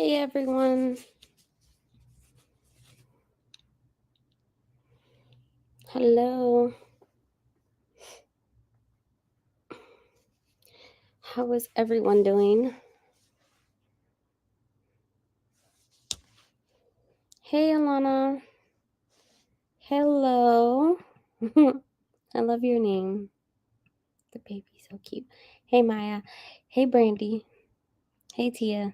Hey everyone. Hello. How is everyone doing? Hey Alana. Hello. I love your name. The baby's so cute. Hey Maya. Hey Brandy. Hey Tia.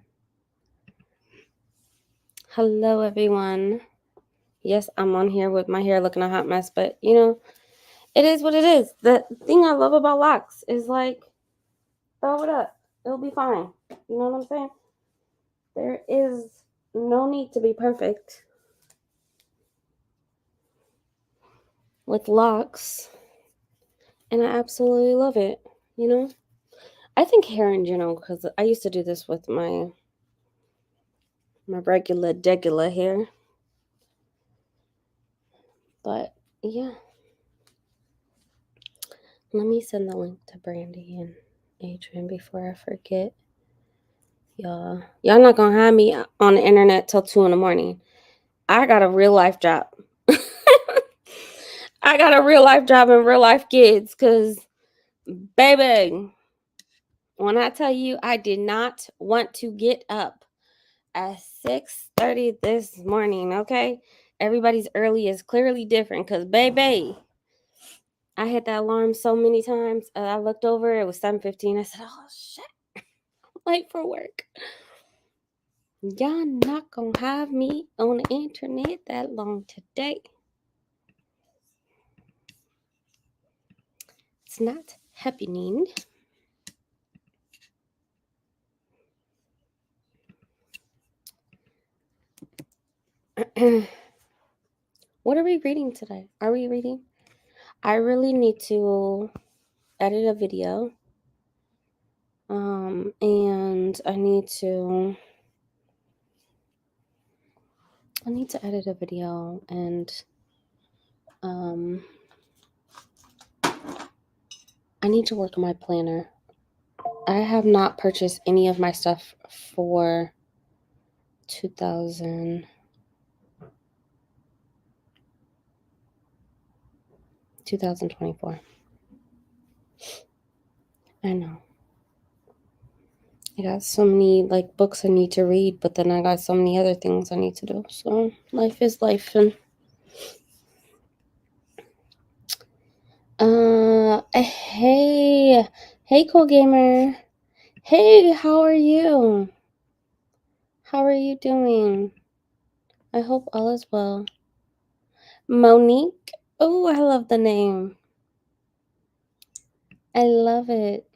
Hello everyone. Yes, I'm on here with my hair looking a hot mess, but it is what it is. The thing I love about locks is like, throw it up. It'll be fine. You know what I'm saying? There is no need to be perfect with locks, and I absolutely love it. I think hair in general, because I used to do this with my regular degular hair, but yeah. Let me send the link to Brandy and Adrian before I forget. Y'all not gonna have me on the internet till 2 in the morning. I got a real life job. I got a real life job and real life kids, because baby, when I tell you I did not want to get up at 6:30 this morning, okay? Everybody's early is clearly different, because baby, I hit that alarm so many times. I looked over, it was 7:15. I said, oh shit, I'm late for work. Y'all not gonna have me on the internet that long today. It's not happening. What are we reading today? Are we reading? I really need to edit a video. And I need to edit a video, and I need to work on my planner. I have not purchased any of my stuff for 2024. I know. I got so many books I need to read, but then I got so many other things I need to do. So life is life. And hey cool gamer. Hey, how are you? How are you doing? I hope all is well. Monique. Oh, I love the name. I love it.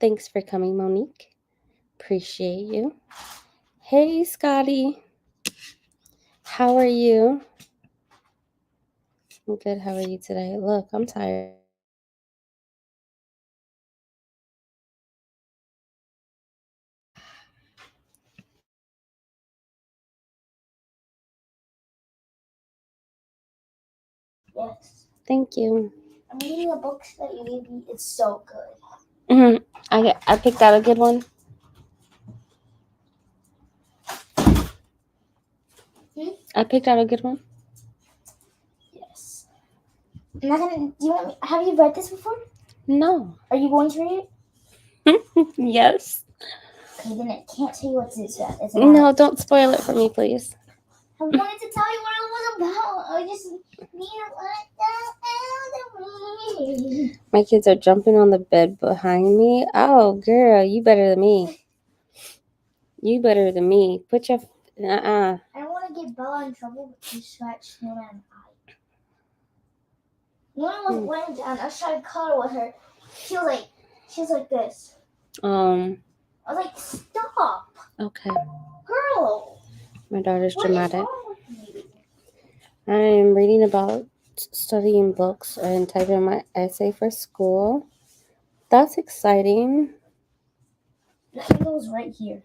Thanks for coming, Monique. Appreciate you. Hey, Scotty. How are you? I'm good. How are you today? Look, I'm tired. Yes. Thank you. I'm reading a book that you gave me. It's so good. I picked out a good one. I picked out a good one. Yes. I'm not gonna. Do you want me? Have you read this before? No. Are you going to read it? Yes. Okay, then I can't tell you what it's about. No, don't spoil it for me, please. I wanted to tell you what it was about. I just need to let that out of me. My kids are jumping on the bed behind me. Oh, girl, you better than me. You better than me. Put your I don't want to get Bella in trouble, but she scratched Snowman's eye. When I was laying down, I was trying to cuddle with her. She was like this. I was like, stop. Okay. Girl. My daughter's What dramatic. is wrong with you? I am reading about studying books and typing my essay for school. That's exciting. The angle is right here.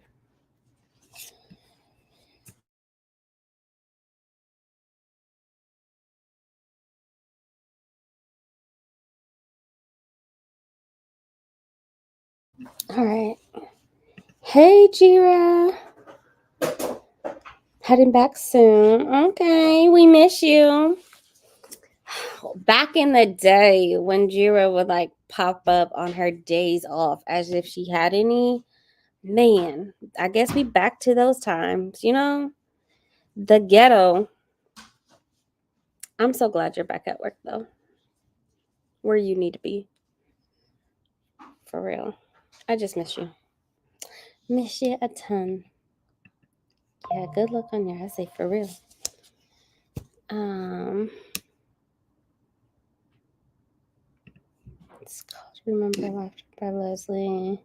All right. Hey, Jira. Heading back soon. Okay, we miss you. Back in the day when Jira would like pop up on her days off as if she had any, man, I guess we back to those times, you know? The ghetto. I'm so glad you're back at work though. Where you need to be. For real. I just miss you. Miss you a ton. Yeah, good luck on your essay for real. It's called Remember Laughter by Leslie.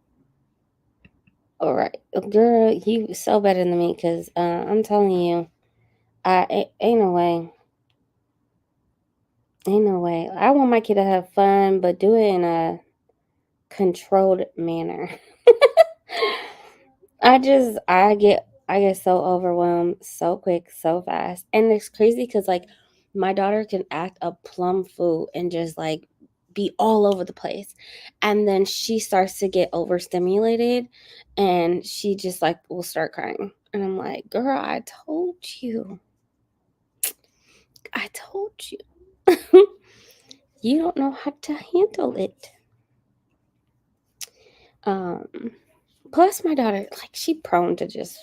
All right, girl, you so better than me because I'm telling you, ain't no way. Ain't no way. I want my kid to have fun, but do it in a controlled manner. I get so overwhelmed so quick, so fast. And it's crazy because like my daughter can act a plum fool and just like be all over the place. And then she starts to get overstimulated and she just like will start crying. And I'm like, girl, I told you. You don't know how to handle it. Plus my daughter, like, she prone to just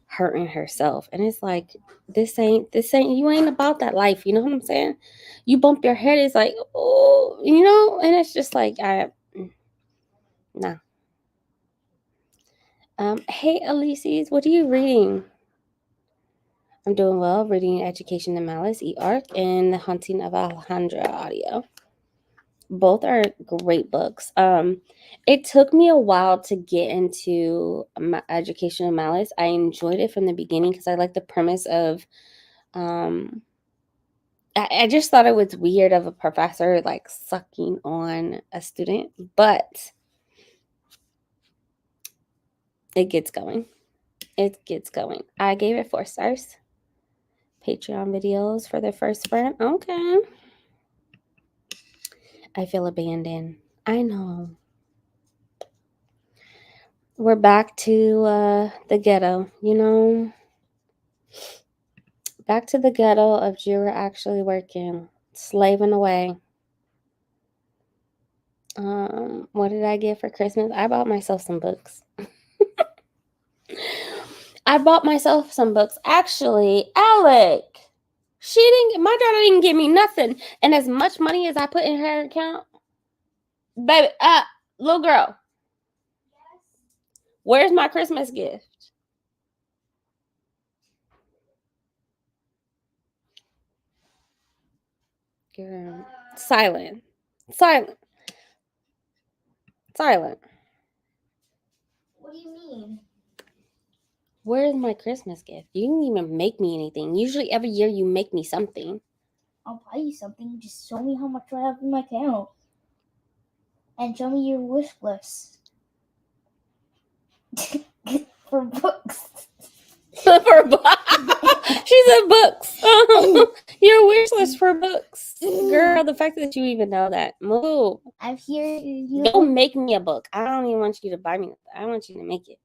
hurting herself, and it's like this ain't you ain't about that life, you know what I'm saying? You bump your head, it's like, oh, you know, and it's just like nah. Hey Elises, what are you reading? I'm doing well, reading Education and Malice, E-Arc, and The Haunting of Alejandra audio. Both are great books. It took me a while to get into my Education and Malice. I enjoyed it from the beginning because I like the premise of I just thought it was weird of a professor like sucking on a student, but it gets going. I gave it 4 stars. Patreon videos for the first sprint. Okay. I feel abandoned. I know. We're back to the ghetto, you know? Back to the ghetto of Jira actually working, slaving away. What did I get for Christmas? I bought myself some books. Actually, Alec. My daughter didn't give me nothing. And as much money as I put in her account, baby, little girl, where's my Christmas gift? Girl, silent. What do you mean? Where's my Christmas gift? You didn't even make me anything. Usually every year you make me something. I'll buy you something. Just show me how much I have in my account. And show me your wish list. For books. She said books. Your wish list for books. Girl, the fact that you even know that. Move. I'm here. Don't make me a book. I don't even want you to buy me. I want you to make it.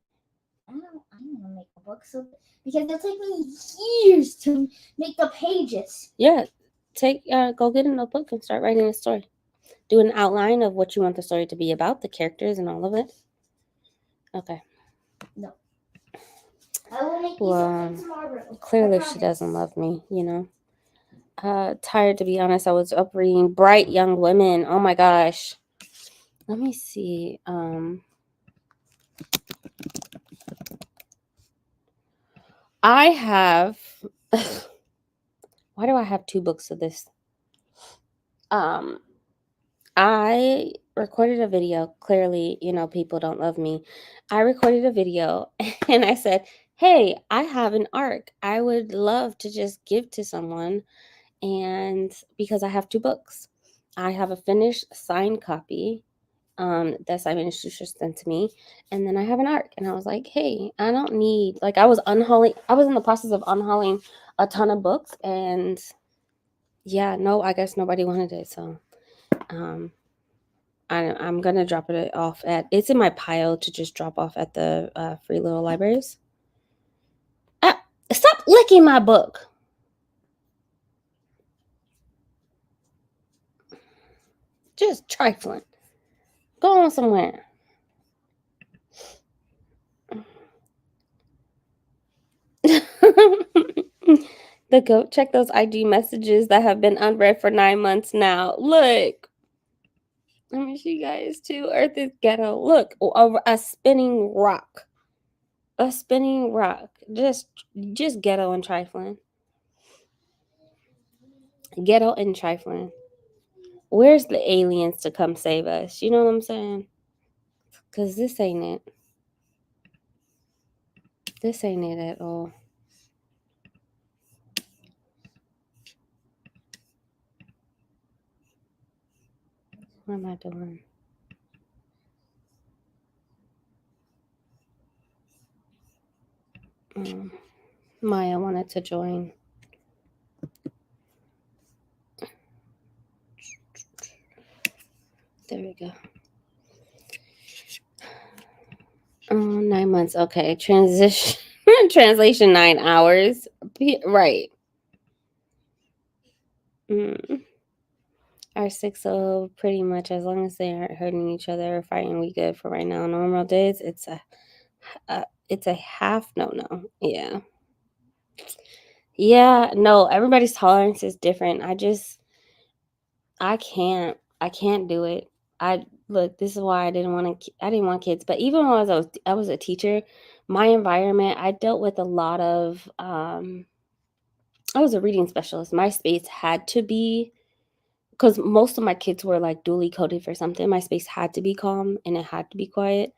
I'm gonna make a book because it'll take me years to make the pages. Yeah. Go get a notebook and start writing a story. Do an outline of what you want the story to be about, the characters and all of it. Okay. No. I will make you something tomorrow. Clearly she doesn't love me, you know. Tired, to be honest. I was up reading Bright Young Women. Oh my gosh. Let me see. I have why do I have 2 books of this? I recorded a video. Clearly, you know, people don't love me. I recorded a video and I said, hey, I have an ARC. I would love to just give to someone. And because I have 2 books, I have a finished signed copy that Simon & Schuster sent to me, and then I have an ARC. And I was like, hey, I don't need, like, I was in the process of unhauling a ton of books, and yeah, no, I guess nobody wanted it. So I'm gonna drop it off it's in my pile to just drop off at the free little libraries. Stop licking my book. Just trifling. Go on somewhere. The goat, check those IG messages that have been unread for 9 months now. Look. Let me show you guys too. Earth is ghetto. Look, a spinning rock. A spinning rock. Just ghetto and trifling. Ghetto and trifling. Where's the aliens to come save us? You know what I'm saying? Because this ain't it. This ain't it at all. What am I doing? Maya wanted to join. There we go. 9 months. Okay. Translation 9 hours. Right. Our 6, so pretty much as long as they aren't hurting each other or fighting, we good for right now. Normal days, it's a half no. Yeah, no, everybody's tolerance is different. I can't do it. Look, this is why I didn't want kids. But even when I was a teacher, my environment, I dealt with a lot of I was a reading specialist. My space had to be, because most of my kids were like dually coded for something. My space had to be calm and it had to be quiet.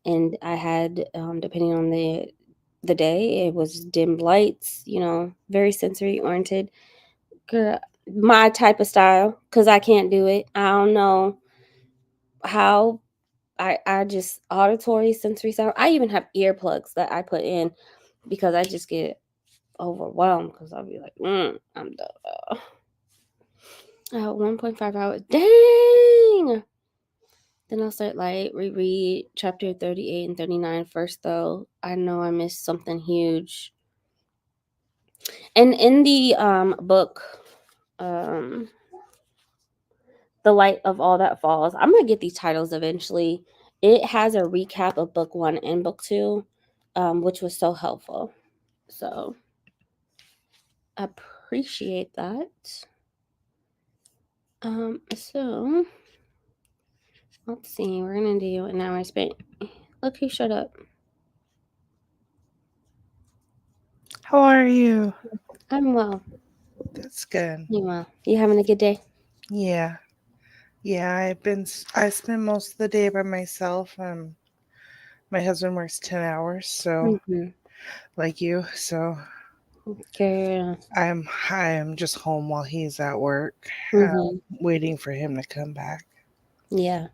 And I had, depending on the day, it was dimmed lights, very sensory oriented. Girl, my type of style, because I can't do it. I don't know how. I just auditory, sensory sound. I even have earplugs that I put in because I just get overwhelmed because I'll be like, I'm done. 1.5 hours. Dang. Then I'll start reread chapter 38 and 39 first, though. I know I missed something huge. And in the book, The Light of All That Falls, I'm going to get these titles eventually. It has a recap of book 1 and book 2, which was so helpful. So, appreciate that. So, let's see. We're going to do an hour spent. Look who showed up. How are you? I'm well. That's good. You well? You having a good day? Yeah. I spend most of the day by myself. My husband works 10 hours, so like you, so Girl. I'm just home while he's at work, waiting for him to come back. Yeah.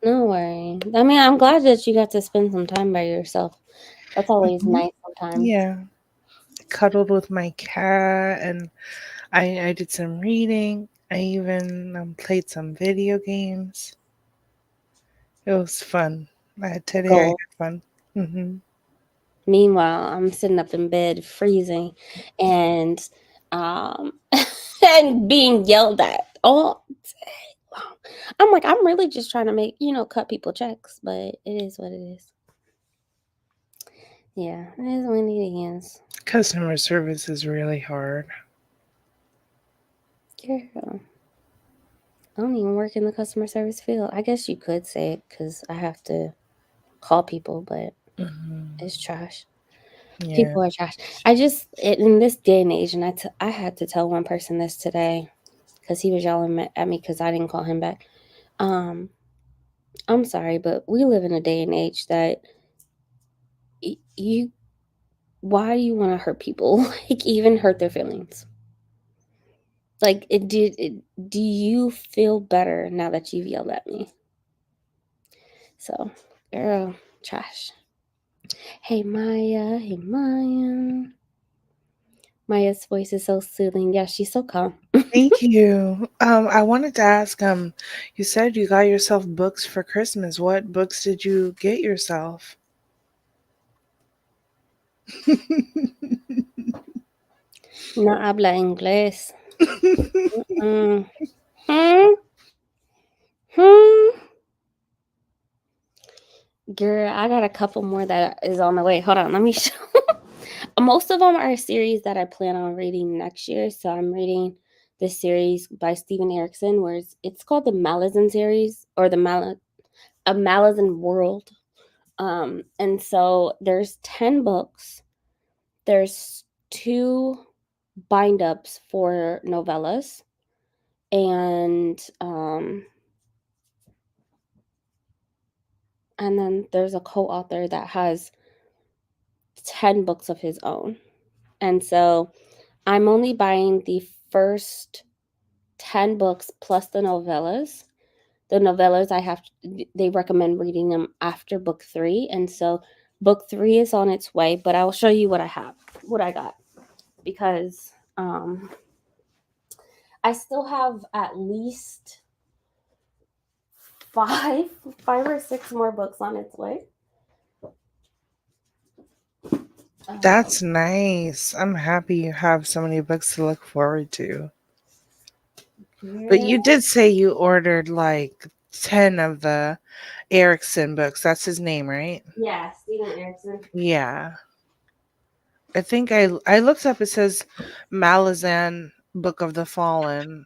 No worry. I mean, I'm glad that you got to spend some time by yourself. That's always nice sometimes. Yeah. Cuddled with my cat, and I did some reading. I even played some video games. It was fun. I had fun. Meanwhile, I'm sitting up in bed freezing and and being yelled at all day long. I'm like, I'm really just trying to cut people checks, but it is what it is. Yeah, it is what it is. Customer service is really hard. Girl, I don't even work in the customer service field. I guess you could say it because I have to call people, but it's trash. Yeah. People are trash. In this day and age, and I had to tell one person this today because he was yelling at me because I didn't call him back. I'm sorry, but we live in a day and age that why do you want to hurt people? Like, even hurt their feelings? Like, do you feel better now that you've yelled at me? So, girl, trash. Hey, Maya. Hey, Maya. Maya's voice is so soothing. Yeah, she's so calm. Thank you. I wanted to ask, you said you got yourself books for Christmas. What books did you get yourself? No habla inglés. Mm. Hmm. Hmm. Girl, I got a couple more that is on the way. Hold on, let me show. Most of them are a series that I plan on reading next year. So I'm reading this series by Steven Erikson, where it's called the Malazan series or a Malazan World. And so there's 10 books. There's 2 bind ups for novellas, and then there's a co-author that has 10 books of his own. And so I'm only buying the first 10 books plus the novellas. The novellas they recommend reading them after book 3. And so book 3 is on its way, but I will show you what I got. Because I still have at least 5 or 6 more books on its way. That's nice. I'm happy you have so many books to look forward to. But you did say you ordered like 10 of the Erikson books. That's his name, right? Yeah, Steven Erikson. Yeah. I think I looked up, it says Malazan Book of the Fallen.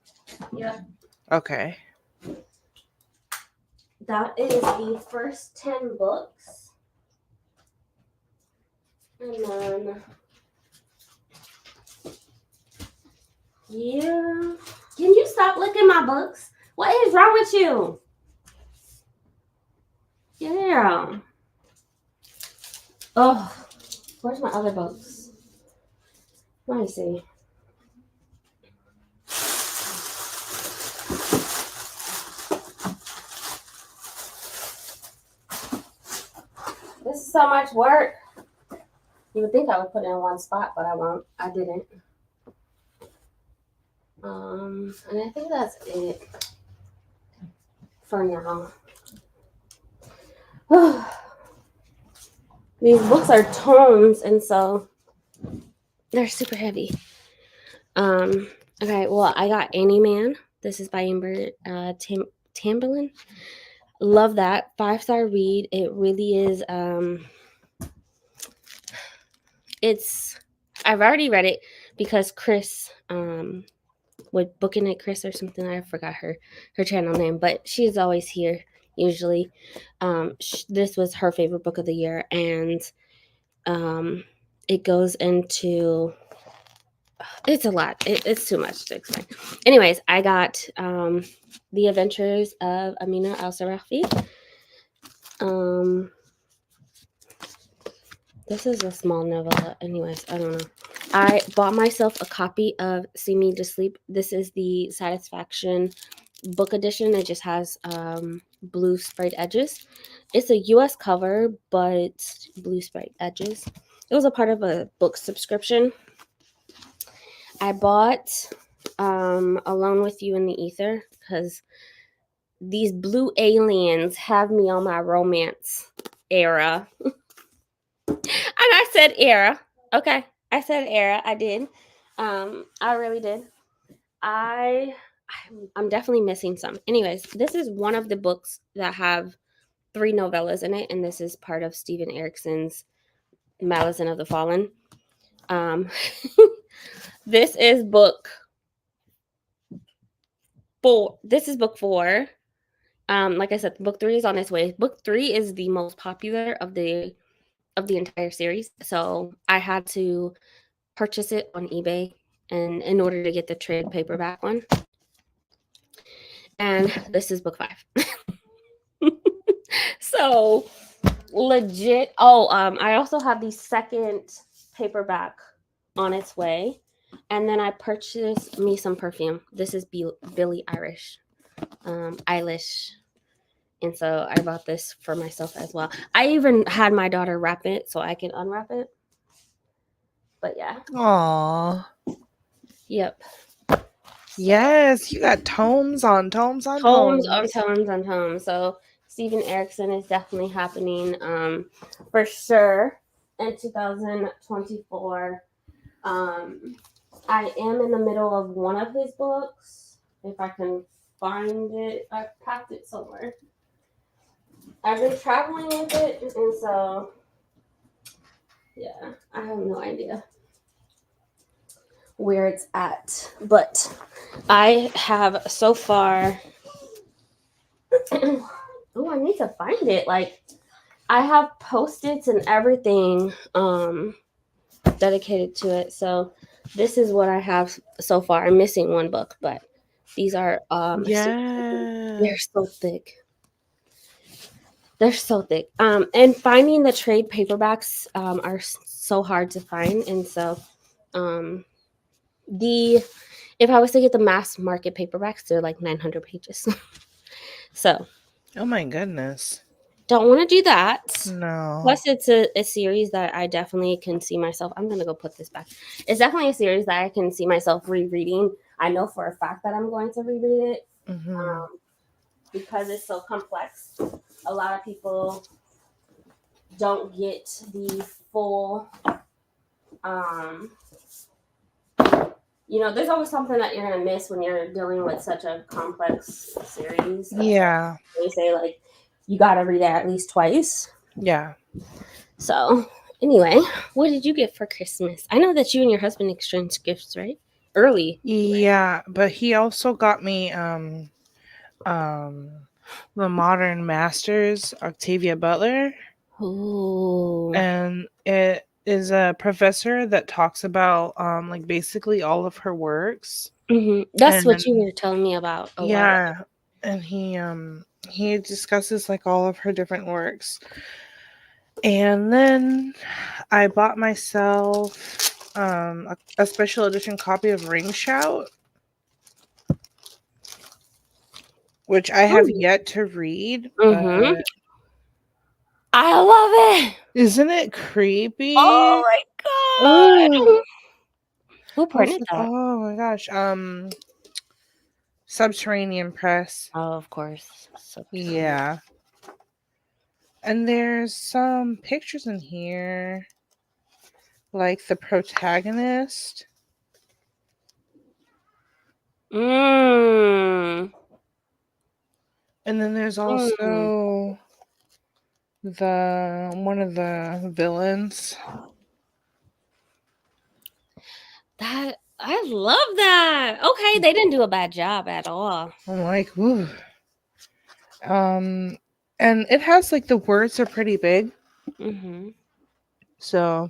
Yep. Okay. That is the first 10 books. And then, yeah. Can you stop licking my books? What is wrong with you? Yeah. Oh, where's my other books? Let me see. This is so much work. You would think I would put it in one spot, but I won't. I didn't. And I think that's it for now. These books are tomes, and so they're super heavy. Okay, well, I got Annie Man. This is by Amber Tamblyn. Love that. 5-star read. It really is. I've already read it because Chris, with Booking It Chris or something. I forgot her channel name, but she's always here usually. This was her favorite book of the year, and it goes into, it's a lot. It's too much to explain. Anyways, I got The Adventures of Amina Al-Sarafi. This is a small novella. Anyways, I don't know. I bought myself a copy of See Me to Sleep. This is the Satisfaction book edition. It just has blue sprayed edges. It's a US cover, but blue sprayed edges. It was a part of a book subscription. I bought Alone with You in the Ether because these blue aliens have me on my romance era. And I said era. Okay. I said era. I did. I really did. I'm definitely missing some. Anyways, this is one of the books that have 3 novellas in it, and this is part of Steven Erikson's Malazan of the Fallen. This is book 4. This is book 4. Like I said, book 3 is on its way. Book 3 is the most popular of the entire series, so I had to purchase it on eBay and in order to get the trade paperback one. And this is book 5. So legit. I also have the second paperback on its way, and then I purchased me some perfume. This is Billie Eilish. And so I bought this for myself as well. I even had my daughter wrap it so I can unwrap it. But yeah. Aww. Yep. Yes, you got tomes on tomes on tomes. Tomes on tomes. So Steven Erikson is definitely happening for sure. in 2024. I am in the middle of one of his books. If I can find it, I packed it somewhere. I've been traveling with it, and so yeah, I have no idea where it's at. But I have so far. Oh, I need to find it. Like, I have Post-its and everything dedicated to it. So this is what I have so far. I'm missing one book, but these are Yeah. they're so thick. They're so thick. And finding the trade paperbacks are so hard to find, and so if I was to get the mass market paperbacks, they're like 900 pages. So Oh my goodness. don't want to do that. No. Plus, it's a series that I definitely can see myself. I'm gonna go put this back. It's definitely a series that I can see myself rereading. I know for a fact that I'm going to reread it because it's so complex. A lot of people don't get the full. There's always something that you're gonna miss when you're dealing with such a complex series. Yeah. They say like you gotta read it at least twice. Yeah. So anyway, what did you get for Christmas? I know that you and your husband exchanged gifts, right? Early. Yeah, but he also got me the Modern Masters, Octavia Butler. Ooh. And it is a professor that talks about like basically all of her works. That's what And you were telling me about a while ago. yeah, and he discusses like all of her different works. And then I bought myself a special edition copy of Ring Shout, which I have yet to read. But I love it. isn't it creepy? Oh my god. Who printed that? Oh my gosh. Subterranean Press. Oh, of course. Yeah. And there's some pictures in here. Like the protagonist. Mm. And then there's also one of the villains. That I love that. Okay, they didn't do a bad job at all. I'm like, ooh. And it has like the words are pretty big. So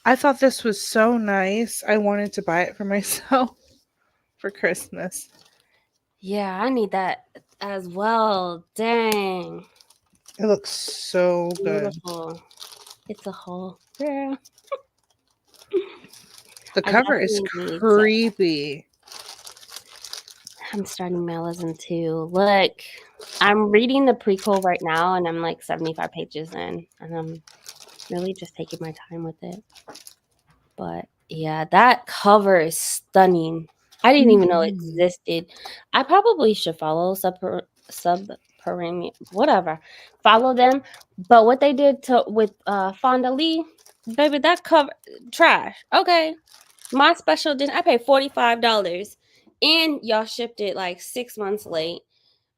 I thought this was so nice. I wanted to buy it for myself for Christmas. Yeah, I need that as well. Dang. It looks so Beautiful. good. It's a whole girl. The cover is creepy. I'm starting Malazan too. Look, I'm reading the prequel right now, and I'm like 75 pages in, and I'm really just taking my time with it. But yeah, that cover is stunning. I didn't even know it existed. I probably should follow Subterranean, whatever. Follow them. But what they did with Fonda Lee, baby, that cover trash. Okay, my special didn't. I paid $45, and y'all shipped it like 6 months late.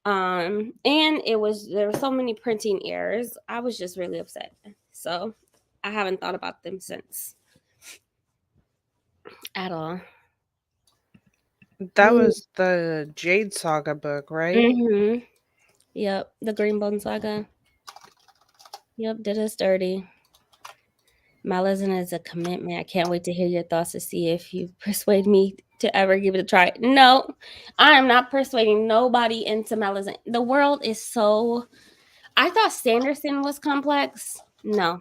And there were so many printing errors. I was just really upset. So I haven't thought about them since at all. That was the Jade Saga book, right? Yep, the Greenbone Saga. Yep, did us dirty. Malazan is a commitment. I can't wait to hear your thoughts to see if you persuade me to ever give it a try. No, I am not persuading nobody into Malazan. The world is so... I thought Sanderson was complex. No.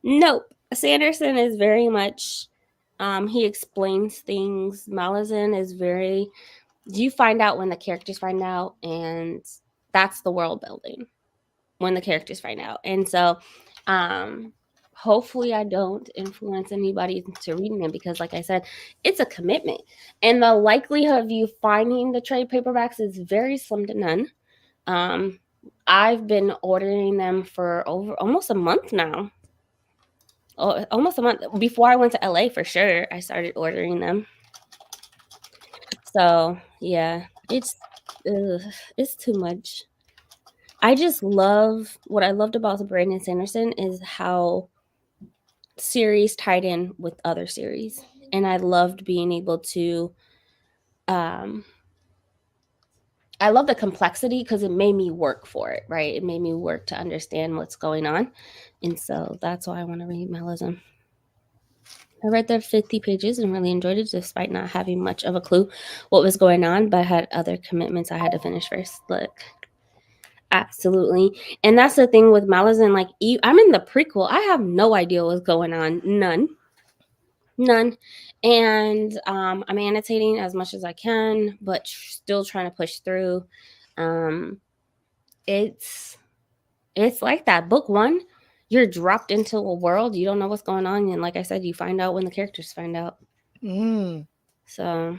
Nope. Sanderson is very much... he explains things. Malazan is very... You find out when the characters find out, and that's the world building. When the characters find out. And so... hopefully I don't influence anybody into reading it, because like I said, it's a commitment, and the likelihood of you finding the trade paperbacks is very slim to none. I've been ordering them for over almost a month now. Oh, almost a month. Before I went to LA, for sure, I started ordering them. So yeah, it's too much. I just love what I loved about Brandon Sanderson is how series tied in with other series, and I loved being able to. I love the complexity because it made me work for it, right? It made me work to understand what's going on, and so that's why I want to read Melism. I read the 50 pages and really enjoyed it, despite not having much of a clue what was going on, but I had other commitments I had to finish first. Look, absolutely. And that's the thing with Malazan. Like, I'm in the prequel. I have no idea what's going on. None. And I'm annotating as much as I can, but still trying to push through. It's like that. Book one, you're dropped into a world. You don't know what's going on. And like I said, you find out when the characters find out. So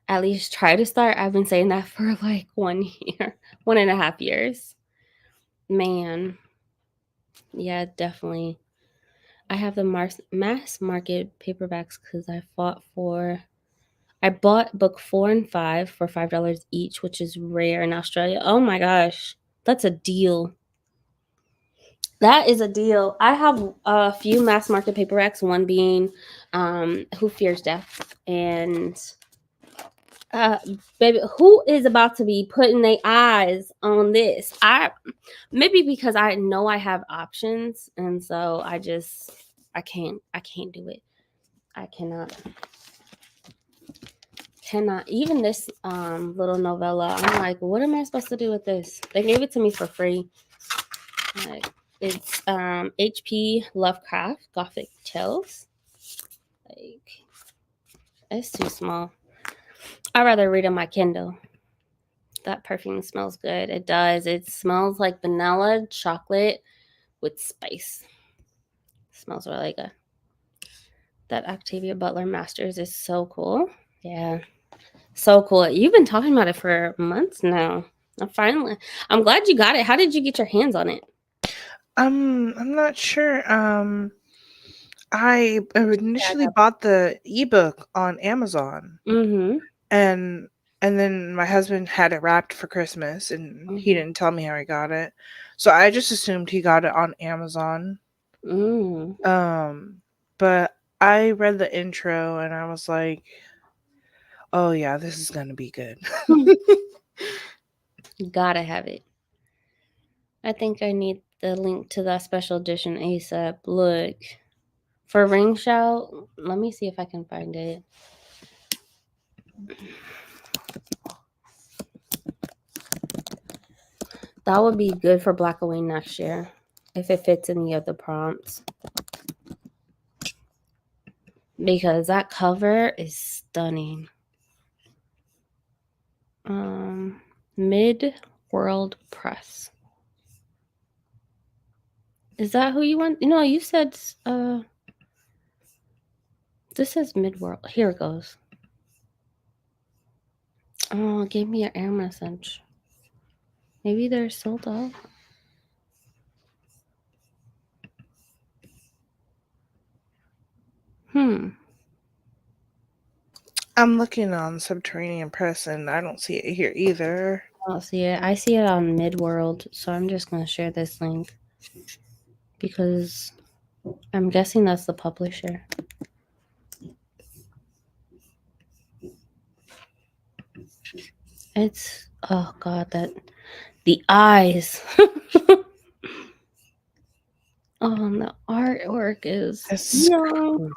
at least try to start. I've been saying that for like 1 year, 1.5 years. Man. Yeah, definitely. I have the mass market paperbacks because I bought book 4 and 5 for $5 each, which is rare in Australia. Oh my gosh. That's a deal. That is a deal. I have a few mass market paperbacks, one being Who Fears Death, and baby, who is about to be putting their eyes on this? Maybe because I know I have options, and so I can't do it. I cannot even this little novella. I'm like, what am I supposed to do with this? They gave it to me for free. Like, it's H.P. Lovecraft Gothic Tales. Like, it's too small. I'd rather read on my Kindle. That perfume smells good. It does. It smells like vanilla chocolate with spice. It smells really good. That Octavia Butler Masters is so cool. Yeah. So cool. You've been talking about it for months now. I'm glad you got it. How did you get your hands on it? I'm not sure. I initially bought the ebook on Amazon. Mm-hmm. And then my husband had it wrapped for Christmas, and he didn't tell me how he got it. So I just assumed he got it on Amazon. But I read the intro and I was like, oh yeah, this is gonna be good. Gotta have it. I think I need the link to that special edition ASAP. Look. For Ring Shout, let me see if I can find it. That would be good for Blackaway next year if it fits any of the prompts. Because that cover is stunning. Mid-World Press. Is that who you want? No, you said this is Mid-World. Here it goes. Oh, it gave me an error message. Maybe they're sold out. I'm looking on Subterranean Press and I don't see it here either. I don't see it. I see it on Midworld, so I'm just going to share this link because I'm guessing that's the publisher. It's, oh God, the eyes. Oh, and the artwork is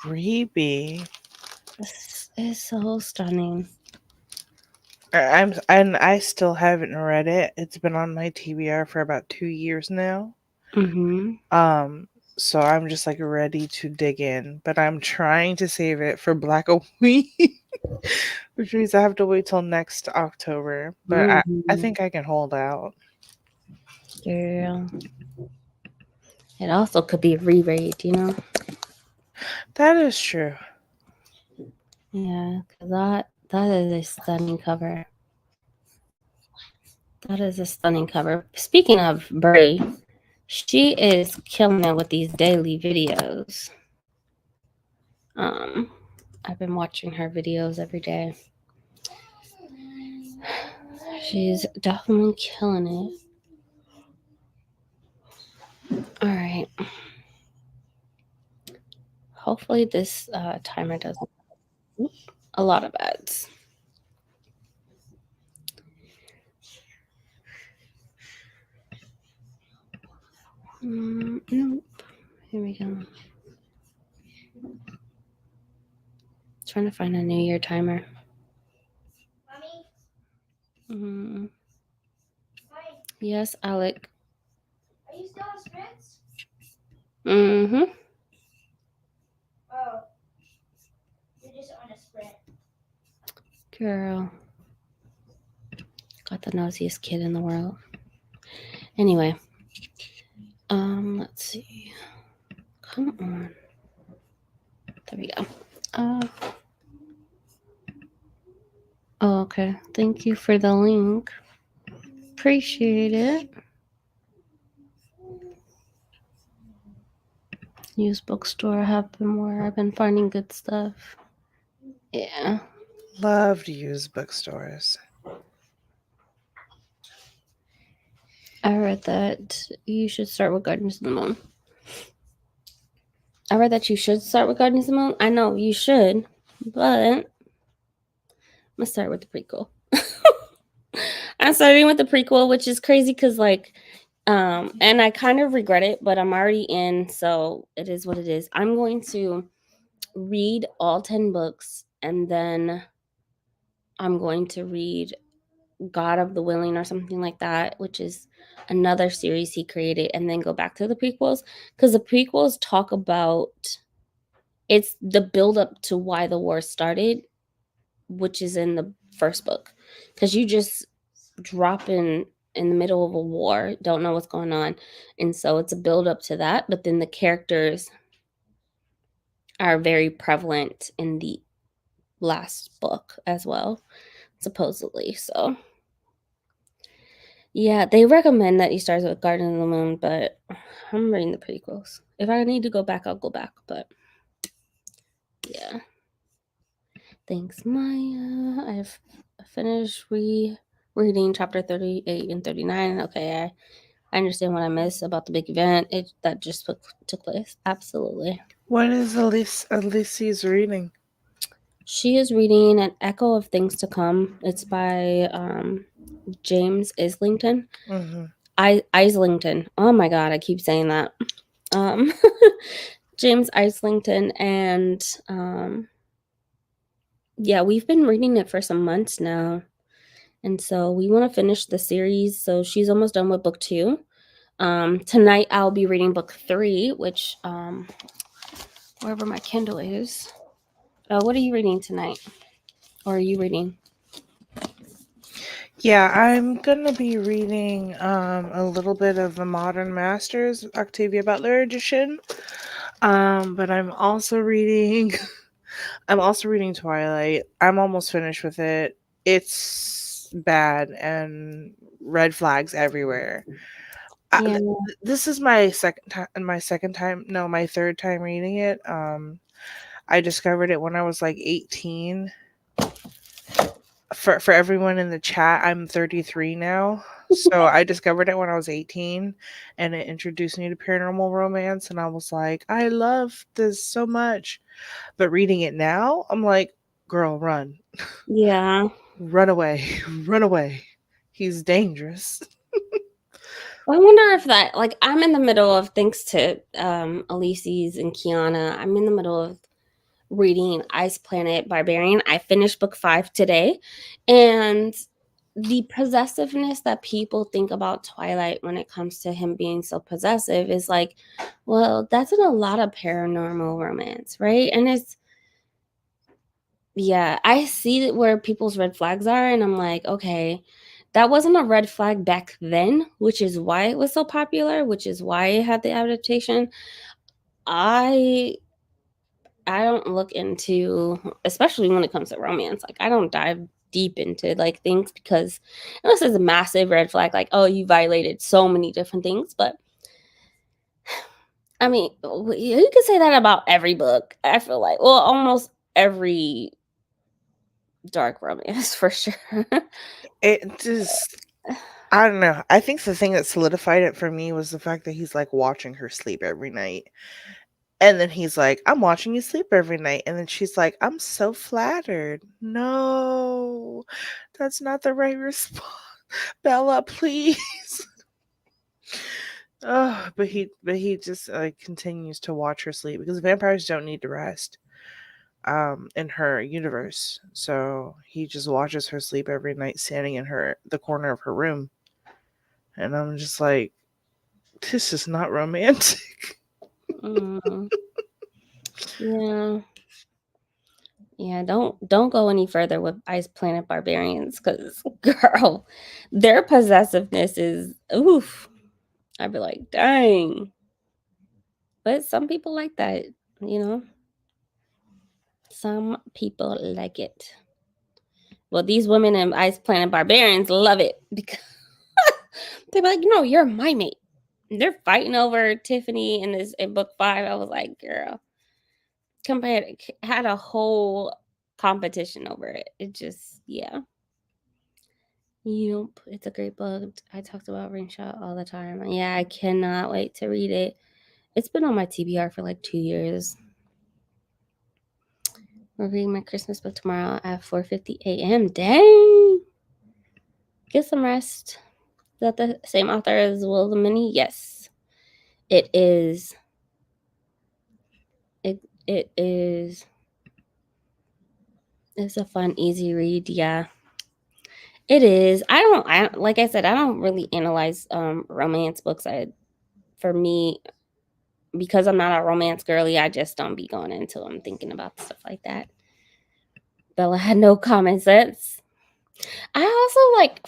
creepy. It's so stunning. I still haven't read it. It's been on my TBR for about 2 years now. So I'm just like ready to dig in, but I'm trying to save it for Blackaway, which means I have to wait till next October. But I think I can hold out. Yeah. It also could be a reread, you know? That is true. Yeah, because that is a stunning cover. That is a stunning cover. Speaking of Brie, she is killing it with these daily videos. I've been watching her videos every day. She's definitely killing it. All right. Hopefully this timer doesn't. A lot of ads. Nope. Here we go. Trying to find a New Year timer. Mommy, hi. Yes, Alec. Are you still on sprints? Mm-hmm. Oh, you're just on a sprint. Girl. Got the nosiest kid in the world. Anyway. Let's see. Come on. There we go. Oh, okay. Thank you for the link. Appreciate it. Used bookstore have been more. I've been finding good stuff. Yeah. Love to use bookstores. I read that you should start with Gardens of the Moon. I read that you should start with Gardens of the Moon. I know you should, but I'm gonna start with the prequel. I'm starting with the prequel, which is crazy because and I kind of regret it, but I'm already in, so it is what it is. I'm going to read all 10 books, and then I'm going to read God of the Willing or something like that, which is another series he created, and then go back to the prequels, because the prequels talk about it's the build up to why the war started, which is in the first book, because you just drop in the middle of a war, don't know what's going on, and so it's a build up to that, but then the characters are very prevalent in the last book as well, supposedly. So yeah, they recommend that you start with Garden of the Moon, but I'm reading the prequels. If I need to go back, I'll go back, but yeah. Thanks, Maya. I've finished reading chapter 38 and 39. Okay, I understand what I missed about the big event that just took place. Absolutely. What is Alicia's reading? She is reading An Echo of Things to Come. It's by James Islington. Mm-hmm. Islington. Oh my God, I keep saying that. James Islington, and yeah, we've been reading it for some months now, and so we want to finish the series. So she's almost done with book 2. Tonight I'll be reading book 3, which wherever my Kindle is. What are you reading tonight? Or are you reading? Yeah, I'm gonna be reading a little bit of the Modern Masters, Octavia Butler edition. But I'm also reading Twilight. I'm almost finished with it. It's bad and red flags everywhere. Yeah. This is my my third time reading it. I discovered it when I was like 18. For everyone in the chat, I'm 33 now. So I discovered it when I was 18, and it introduced me to paranormal romance, and I was like, I love this so much. But reading it now, I'm like, girl, run. Yeah. Run away. Run away. He's dangerous. I wonder if that, like, I'm in the middle of, thanks to Elise's and Kiana, I'm in the middle of reading Ice Planet Barbarian. I finished book 5 today, and the possessiveness that people think about Twilight when it comes to him being so possessive is like, well, that's in a lot of paranormal romance, right? And it's, yeah, I see where people's red flags are, and I'm like, okay, that wasn't a red flag back then, which is why it was so popular, which is why it had the adaptation. I don't look into, especially when it comes to romance, like I don't dive deep into like things, because this is a massive red flag. Like, oh, you violated so many different things, but I mean, you could say that about every book. I feel like, well, almost every dark romance for sure. It just, I don't know. I think the thing that solidified it for me was the fact that he's like watching her sleep every night. And then he's like, I'm watching you sleep every night. And then she's like, I'm so flattered. No, that's not the right response. Bella, please. Oh, but he just continues to watch her sleep because vampires don't need to rest in her universe. So he just watches her sleep every night standing in the corner of her room. And I'm just like, this is not romantic. Mm. Yeah, don't go any further with Ice Planet Barbarians, because girl, their possessiveness is oof. I'd be like, dang. But some people like that, you know. Some people like it. Well, these women in Ice Planet Barbarians love it because they're like, no, you're my mate. They're fighting over Tiffany in book 5. I was like, girl, had a whole competition over it. It just, yeah. Yep, it's a great book. I talked about Ring Shot all the time. Yeah, I cannot wait to read it. It's been on my TBR for like 2 years. We're reading my Christmas book tomorrow at 4:50 a.m. Dang! Get some rest. Is that the same author as Will the Mini? Yes, it is. It is. It's a fun, easy read. Yeah, it is. I like I said, I don't really analyze romance books. For me, because I'm not a romance girly, I just don't be going into them thinking about stuff like that. Bella had no common sense. I also like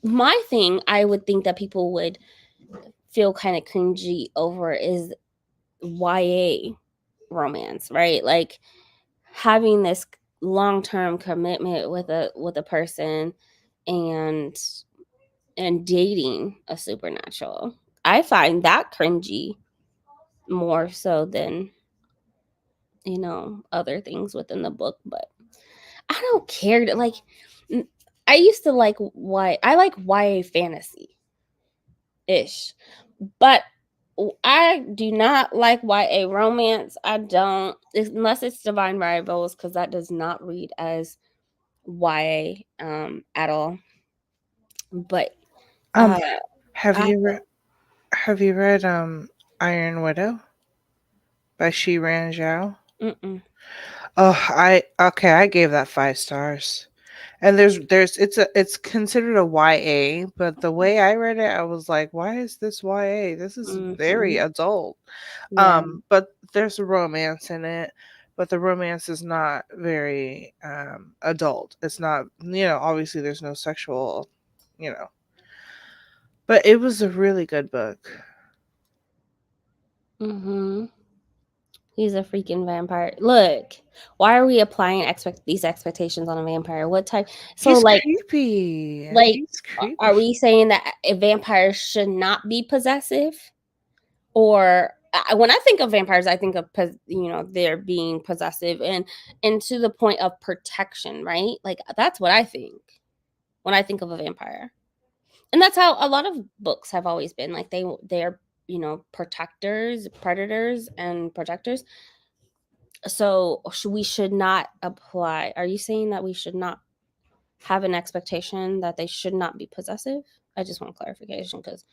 my thing. I would think that people would feel kind of cringy over is YA romance, right? Like having this long-term commitment with a person and dating a supernatural. I find that cringy more so than other things within the book, but I don't care to like I used to like I like YA fantasy ish, but I do not like YA romance. I don't, unless it's Divine Rivals, because that does not read as YA at all. But Um, uh, have I you read Iron Widow by Shi Ran Zhao? mm-mm. Oh, I gave that 5 stars. And it's considered a YA, but the way I read it, I was like, why is this YA? This is very Mm-hmm. adult. Yeah. But there's romance in it, but the romance is not very adult. It's not, obviously there's no sexual, you know. But it was a really good book. Mm-hmm. He's a freaking vampire. Look, why are we applying these expectations on a vampire? What type? So He's like, creepy. like, He's creepy. are we saying that a vampire should not be possessive? Or when I think of vampires, I think of they're being possessive and to the point of protection, right? Like that's what I think when I think of a vampire, and that's how a lot of books have always been. Like they're protectors, predators, and protectors. So we should not apply. Are you saying that we should not have an expectation that they should not be possessive? I just want clarification because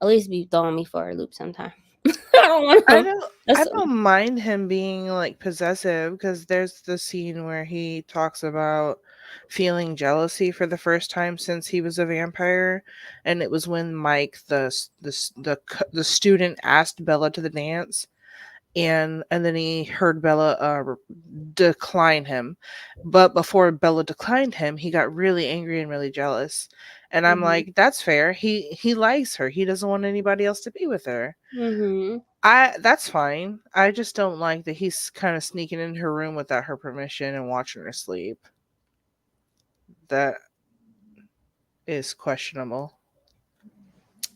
at least be throwing me for a loop sometime. I don't want I to. don't I don't mind him being like possessive because there's the scene where he talks about feeling jealousy for the first time since he was a vampire, and it was when Mike the student asked Bella to the dance, and then he heard Bella decline him. But before Bella declined him, he got really angry and really jealous. And I'm Mhm. like, that's fair. He likes her. He doesn't want anybody else to be with her. Mhm. That's fine. I just don't like that he's kind of sneaking in her room without her permission and watching her sleep. that is questionable.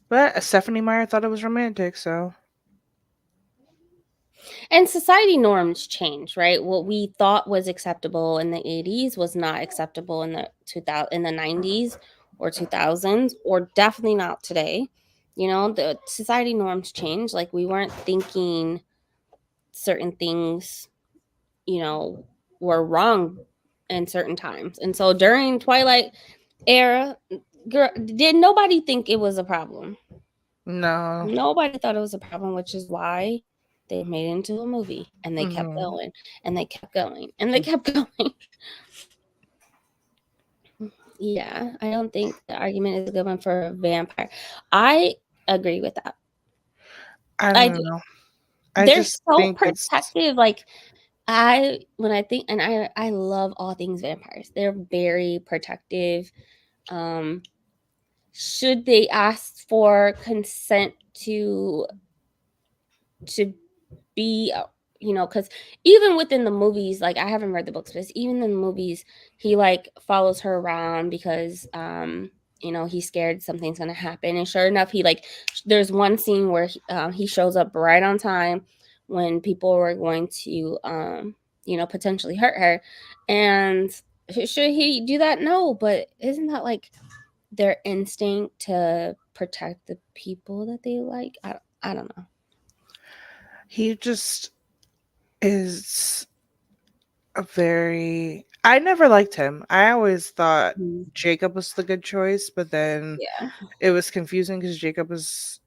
But Stephanie Meyer thought it was romantic, so And society norms change, right? What we thought was acceptable in the 80s was not acceptable in the 90s or 2000s, or definitely not today. You know, the society norms change. Like, we weren't thinking certain things, you know, were wrong in certain times. And so during Twilight era, girl, did nobody think it was a problem? no. Nobody thought it was a problem, which is why they made it into a movie, and they kept Mhm. going, and they kept going, and they kept going. Yeah, I don't think the argument is a good one for a vampire. I agree with that. I I don't do. know. I They're just so think it's protective. Like, when I think, and I love all things vampires. They're very protective. Um, should they ask for consent to be, you know, because even within the movies, like, I haven't read the books, but even in the movies, he like follows her around because you know, he's scared something's gonna happen. And sure enough, he like, there's one scene where he shows up right on time when people were going to you know, potentially hurt her. And should he do that? No, but isn't that like their instinct to protect the people that they like? I don't know. he just is a very I never liked him. I always thought Jacob was the good choice, but then Yeah. it was confusing because Jacob was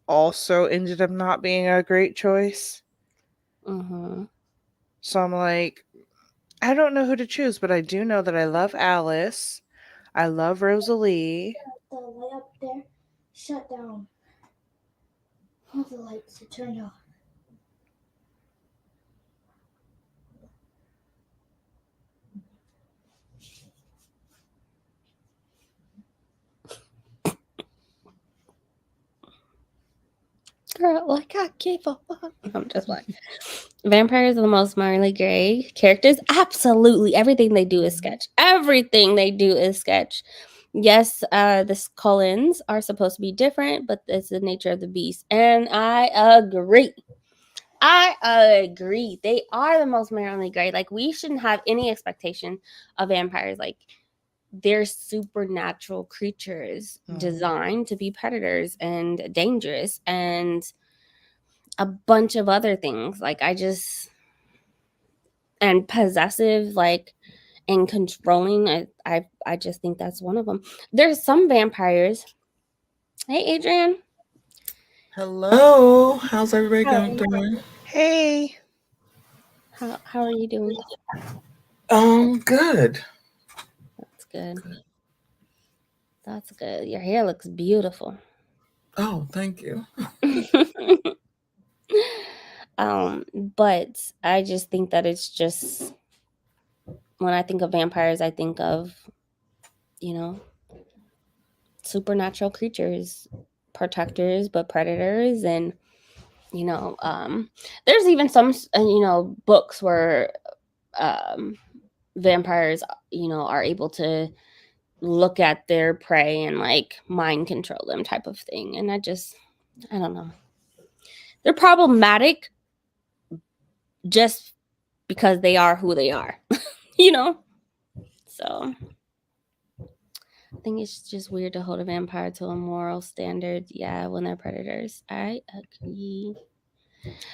also ended up not being a great choice. Mm-hmm. So I'm like, I don't know who to choose, but I do know that I love Alice. I love Rosalie. The light up there, shut down. All the lights are turned off. Girl, like, I give a fuck. I'm just like, vampires are the most Marley Gray characters. Absolutely. Everything they do is sketch. Everything they do is sketch. Yes, the Cullens are supposed to be different, but it's the nature of the beast. And I agree. I agree. They are the most Marley Gray. Like, we shouldn't have any expectation of vampires. Like, they're supernatural creatures designed to be predators and dangerous and a bunch of other things. Like, and possessive, like, and controlling. I just think that's one of them. There's some vampires. Hey, Adrian. Hello, how's everybody How, doing? Hey, how are you doing? Good. That's good. That's good. Your hair looks beautiful. Oh, thank you. But I just think that it's just, when I think of vampires, I think of, you know, supernatural creatures, protectors, but predators. And, you know, there's even some, you know, books where vampires, you know, are able to look at their prey and like mind control them, type of thing. And I don't know. They're problematic just because they are who they are, you know? So I think it's just weird to hold a vampire to a moral standard. Yeah, when they're predators. I agree.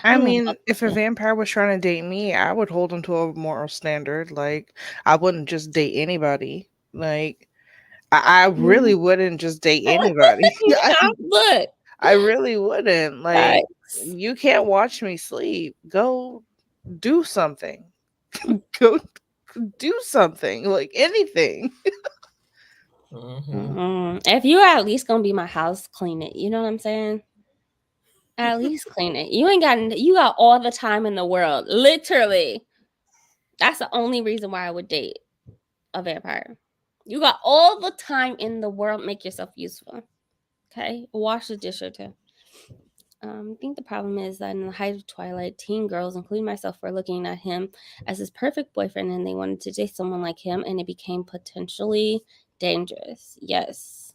I mean, if a vampire was trying to date me, I would hold him to a moral standard. Like, I wouldn't just date anybody. Like, I really wouldn't just date anybody. Look, I really wouldn't. Like, facts. you can't watch me sleep. Go do something. Go do something. Like, anything. If you at least gonna be my house, clean it. You know what I'm saying? At least clean it. You got all the time in the world. Literally. That's the only reason why I would date a vampire. You got all the time in the world. Make yourself useful. Okay? Wash the dish or two. I think the problem is that in the height of Twilight, teen girls, including myself, were looking at him as his perfect boyfriend and they wanted to date someone like him, and it became potentially dangerous. Yes.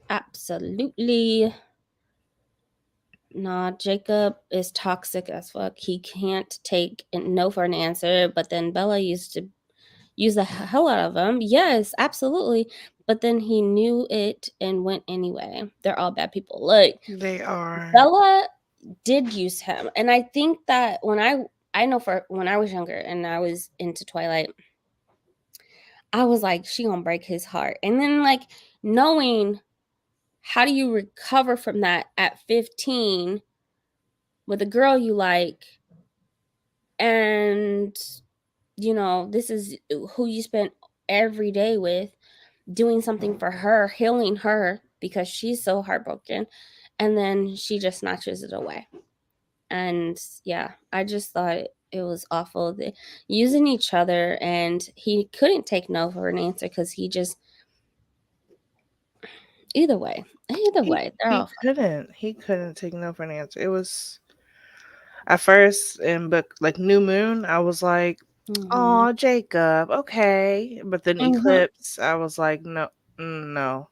Absolutely. Nah, Jacob is toxic as fuck. He can't take no for an answer, but then Bella used to use the hell out of him. Yes, absolutely. But then he knew it and went anyway. They're all bad people. Like, They are. Bella did use him. And I think that I know for when I was younger and I was into Twilight, I was like, she gonna break his heart. And then like knowing how do you recover from that at 15 with a girl you like, and you know, this is who you spent every day with, doing something for her, healing her because she's so heartbroken, and then she just snatches it away. And yeah, I just thought it was awful. They using each other, and he couldn't take no for an answer because he just either way, they're all He couldn't take no for an answer. It was at first in book like New Moon, I was like, Mhm. "Oh, Jacob, okay." But then Mhm. Eclipse, I was like, "No, no,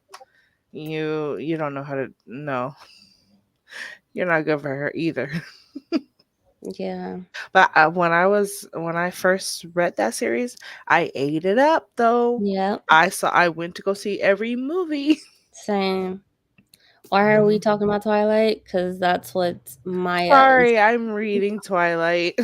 you don't know how to. No, you're not good for her either." Yeah. But when I first read that series, I ate it up though. Yeah. I went to go see every movie. Same. Why are we talking about Twilight? Because that's what Maya is. Sorry, I'm reading Twilight.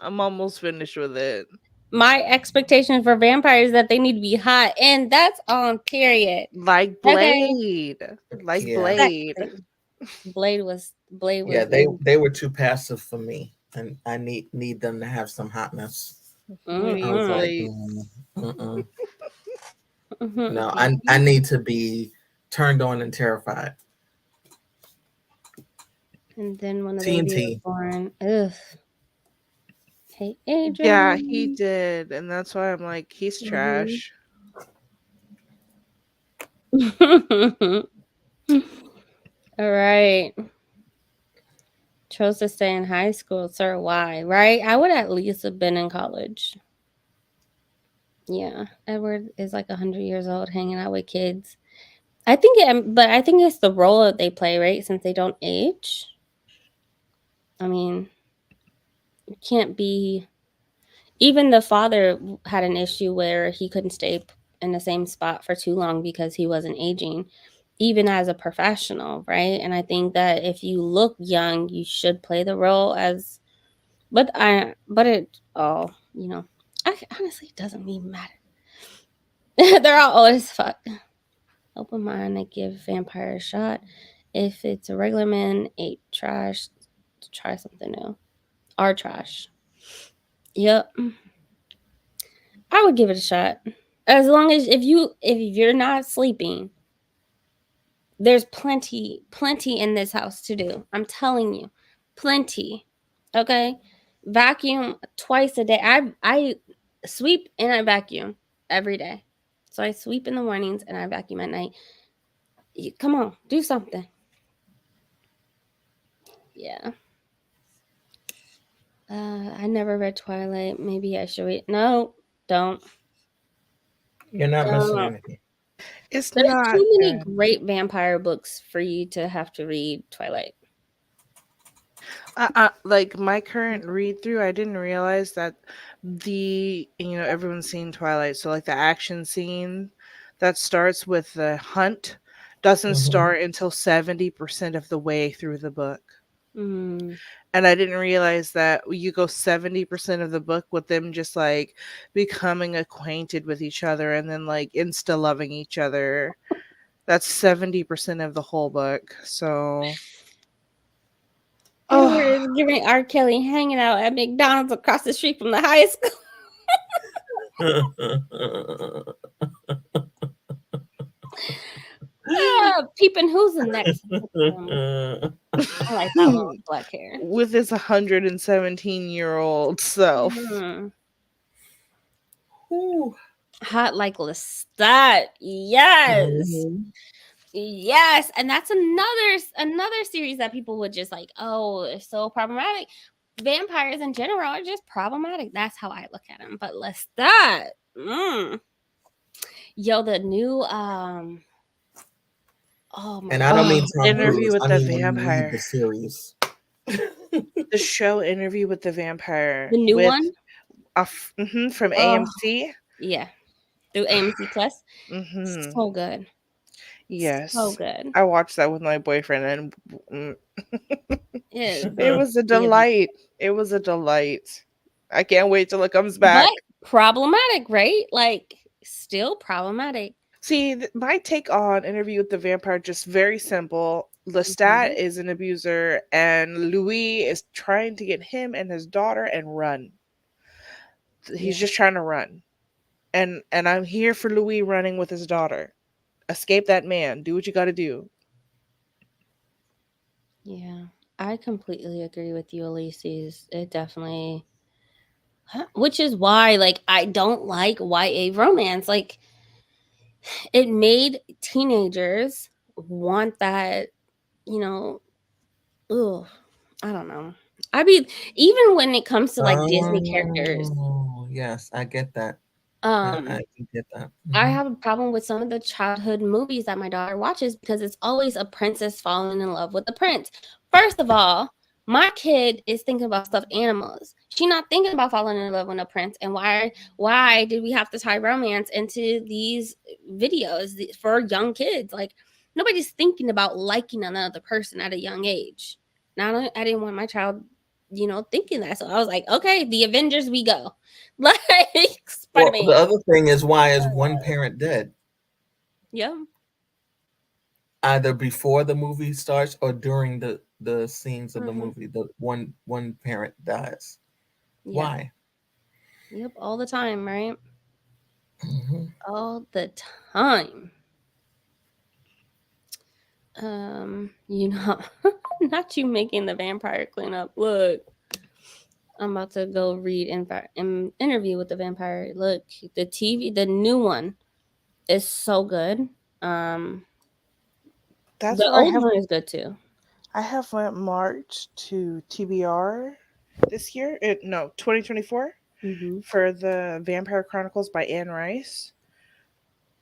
I'm almost finished with it. My expectation for vampires that they need to be hot, and that's on period. Like Okay. Blade. Like Yeah. Blade. Blade was Yeah, they were too passive for me, and I need them to have some hotness. We need I was like, Blade. mm-mm. Mhm. No, I need to be turned on and terrified. And then when the TNT. baby was born, ugh. Hey, Adrian. Yeah, he did. And that's why I'm like, he's Mhm. trash. All right. Chose to stay in high school, sir. Why? Right? I would at least have been in college. Yeah, Edward is like 100 years old, hanging out with kids. I think it's the role that they play, right? Since they don't age. I mean, you can't be. Even the father had an issue where he couldn't stay in the same spot for too long because he wasn't aging, even as a professional, right? And I think that if you look young, you should play the role as. But you know, honestly, it doesn't even matter. They're all old as fuck. Open mind and give vampire a shot. If it's a regular man, ate trash, try something new. Or trash. Yep. I would give it a shot. As long as if you're not sleeping, there's plenty in this house to do. I'm telling you. Plenty. Okay? Vacuum twice a day. I sweep and I vacuum every day. So I sweep in the mornings and I vacuum at night. Come on, do something. Yeah. I never read Twilight. Maybe I should read. No, don't. You're not missing anything. It's There's not too many good. great vampire books for you to have to read Twilight. Like my current read through, I didn't realize that everyone's seen Twilight, so like the action scene that starts with the hunt doesn't start until 70% of the way through the book. Mm. And I didn't realize that you go 70% of the book with them just like becoming acquainted with each other and then like insta loving each other. That's 70% of the whole book. So Edward is giving R. Kelly hanging out at McDonald's across the street from the high school. Peeping who's the next. I like that one with black hair. With his 117-year-old self. Hot like Lestat. Yes. Yes, and that's another series that people would just like, oh, it's so problematic. Vampires in general are just problematic. That's how I look at them. But Lestat, yo, the new oh my And I don't mean Oh, Tom Interview Cruise. with I the mean when you read Vampire. the series. The show Interview with the Vampire the new with one. from Oh AMC. yeah, through AMC Plus. Hmm. So good, so Yes. good. I watched that with my boyfriend and It is it was a really, delight. It was a delight. I can't wait till it comes but back. problematic, right? Like still problematic. See, my take on Interview with the Vampire just very simple. Lestat Mhm. is an abuser, and Louis is trying to get him and his daughter and run. Yeah, He's just trying to run, and I'm here for Louis running with his daughter. Escape that man. Do what you got to do. yeah. I completely agree with you, Elise's. It definitely, which is why, like, I don't like YA romance. Like, it made teenagers want that, you know, ugh, I don't know. I mean, even when it comes to like Disney characters, Oh, yes, I get that. I um, do get that. I Mhm. have a problem with some of the childhood movies that my daughter watches because it's always a princess falling in love with a prince. First of all, my kid is thinking about stuffed animals. She's not thinking about falling in love with a prince. And why did we have to tie romance into these videos for young kids? Like nobody's thinking about liking another person at a young age. Now I didn't want my child, thinking that. So I was like, okay, the Avengers we go. Like Spider Well, the Man. other thing is, why is one parent dead? Yeah. Either before the movie starts or during the scenes of the Mhm. movie, the one parent dies. Yeah. Why? Yep. All the time, right? Mhm. All the time. Not you making the vampire cleanup. Look, I'm about to go read interview with the vampire. Look, the new one is so good. Um, That's the where old one is good too. I have went March to TBR this year. 2024 Mm-hmm. for the Vampire Chronicles by Anne Rice.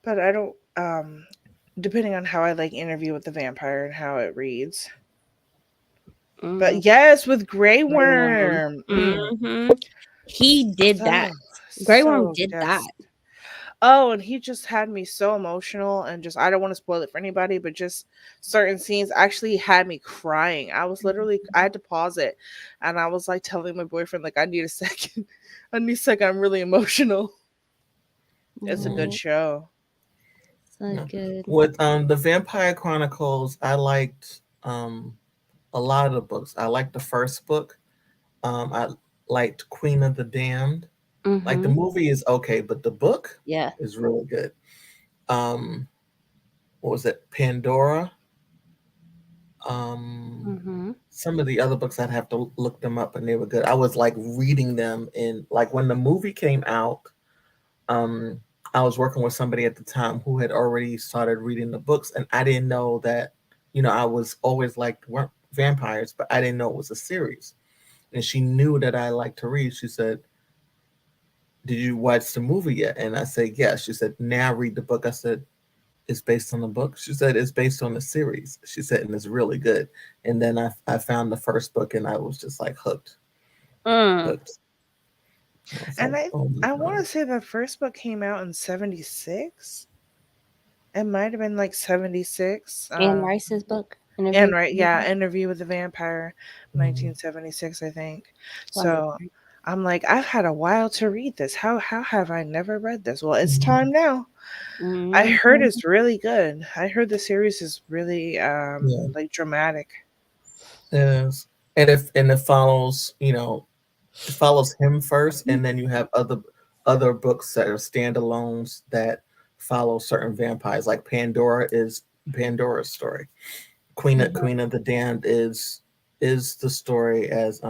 But I don't depending on how I like Interview with the Vampire and how it reads. Mm-hmm. But yes, with Grey Grey Worm. Worm. Mm-hmm. He did that. So Grey Worm so did that. yes. Oh, and he just had me so emotional and just I don't want to spoil it for anybody, but just certain scenes actually had me crying. I had to pause it and I was like telling my boyfriend like I need a second. I need a second. I'm really emotional. It's a good Right. show. So Yeah. good. With the Vampire Chronicles, I liked a lot of the books. I liked the first book. I liked Queen of the Damned. Like the Mm-hmm. movie is okay, but the book Yeah. is really good. Um, what was it? Pandora. Um, Mm-hmm. some of the other books I'd have to look them up, and they were good. I was like reading them in like when the movie came out. Um, I was working with somebody at the time who had already started reading the books, and I didn't know that. I was always like vampires, but I didn't know it was a series. And she knew that I liked to read. She said, "Did you watch the movie yet?" And I said, "Yes." She said, "Now read the book." I said, "It's based on the book." She said, "It's based on the series." She said, "And it's really good." And then I found the first book, and I was just like hooked, Mm. hooked. I was And like, "Oh my I want to god!" say the first book came out in 76. It might have been like 76. Anne Rice's book, And Interview right, with the yeah, Vampire. Interview with the Vampire, Mhm. 1976, I think. Love So I'm like, I've had a while to read this. How have I never read this? Well, it's time now. I Mhm. heard it's really good. I heard the series is really Yeah, like dramatic. it is. And it follows, it follows him first, and then you have other books that are standalones that follow certain vampires. Like Pandora is Pandora's story. Mhm. Queen of the Damned is the story as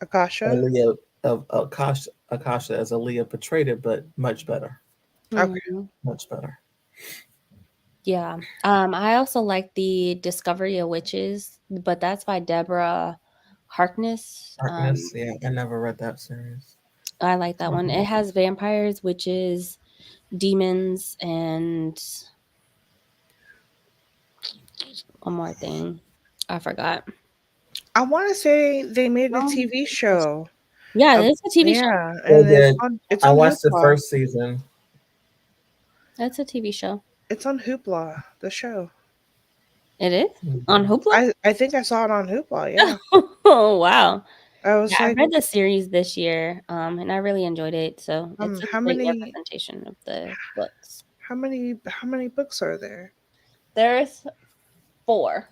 Akasha. Aaliyah of Akasha as Aaliyah portrayed it, but much better, Okay. Mhm. much better. Yeah. I also like the Discovery of Witches, but that's by Deborah Harkness. Darkness. Yeah, I never read that series. I like that one. It has vampires, witches, demons, and one more thing. I forgot. I want to say they made a Um, TV show. Yeah, Of, it's a TV show. yeah, They and did. it's I on watched the Hoopla. first season. It's a TV show. It's on Hoopla, the show. It is on Hoopla. I think I saw it on Hoopla. Yeah, Oh wow! I was Yeah, I like, read the series this year, and I really enjoyed it. So it's a how great many representation of the books. how many books are there? There's 4.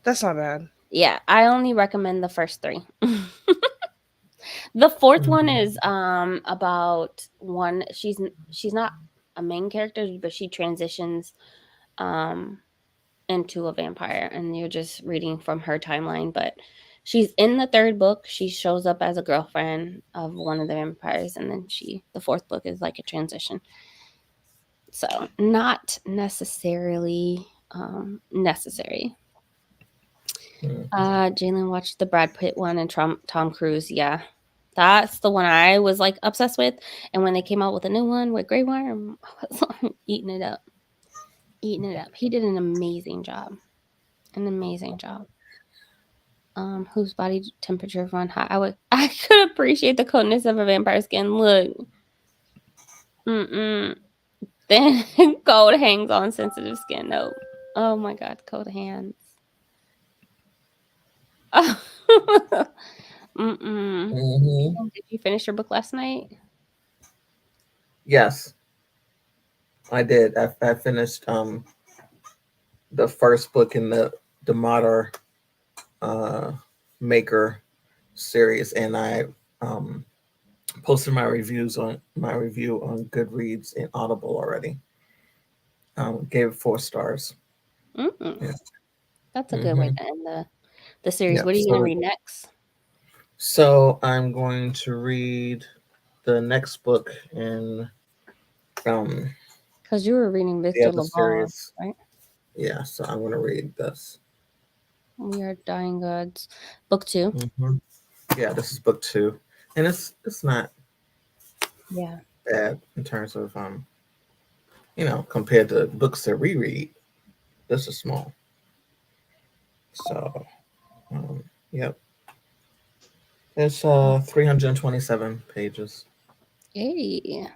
That's not bad. Yeah, I only recommend the first 3. The 4th one Mhm. is about one. She's not a main character, but she transitions um into a vampire, and you're just reading from her timeline. But she's in the 3rd book. She shows up as a girlfriend of one of the vampires, and then the 4th book is like a transition. So not necessarily necessary. Mhm. Jalen watched the Brad Pitt one and Tom Cruise. Yeah, that's the one I was like obsessed with. And when they came out with a new one with Grey Worm, I was like, eating it up. He did an amazing job. An amazing job. Whose body temperature run high? I could appreciate the coldness of a vampire skin. Look, then cold hangs on sensitive skin. No, oh my god, cold hands. Mhm. Did you finish your book last night? Yes, I did. I finished the first book in the Demeter uh, Maker series, and I um, posted my review on Goodreads and Audible already. Gave it 4 stars. Mm, Yeah. that's a good way Hmm. to end the series. Yeah. What are you going to read next? So I'm going to read the next book in um, Because you were reading the Victor other Laval, series. right? Yeah, so I'm going to read this. We Are Dying Gods, book 2. Hmm. Yeah, this is book 2, and it's not Yeah. bad in terms of compared to books that we read. This is small. So, yep, it's 327 pages. Hey,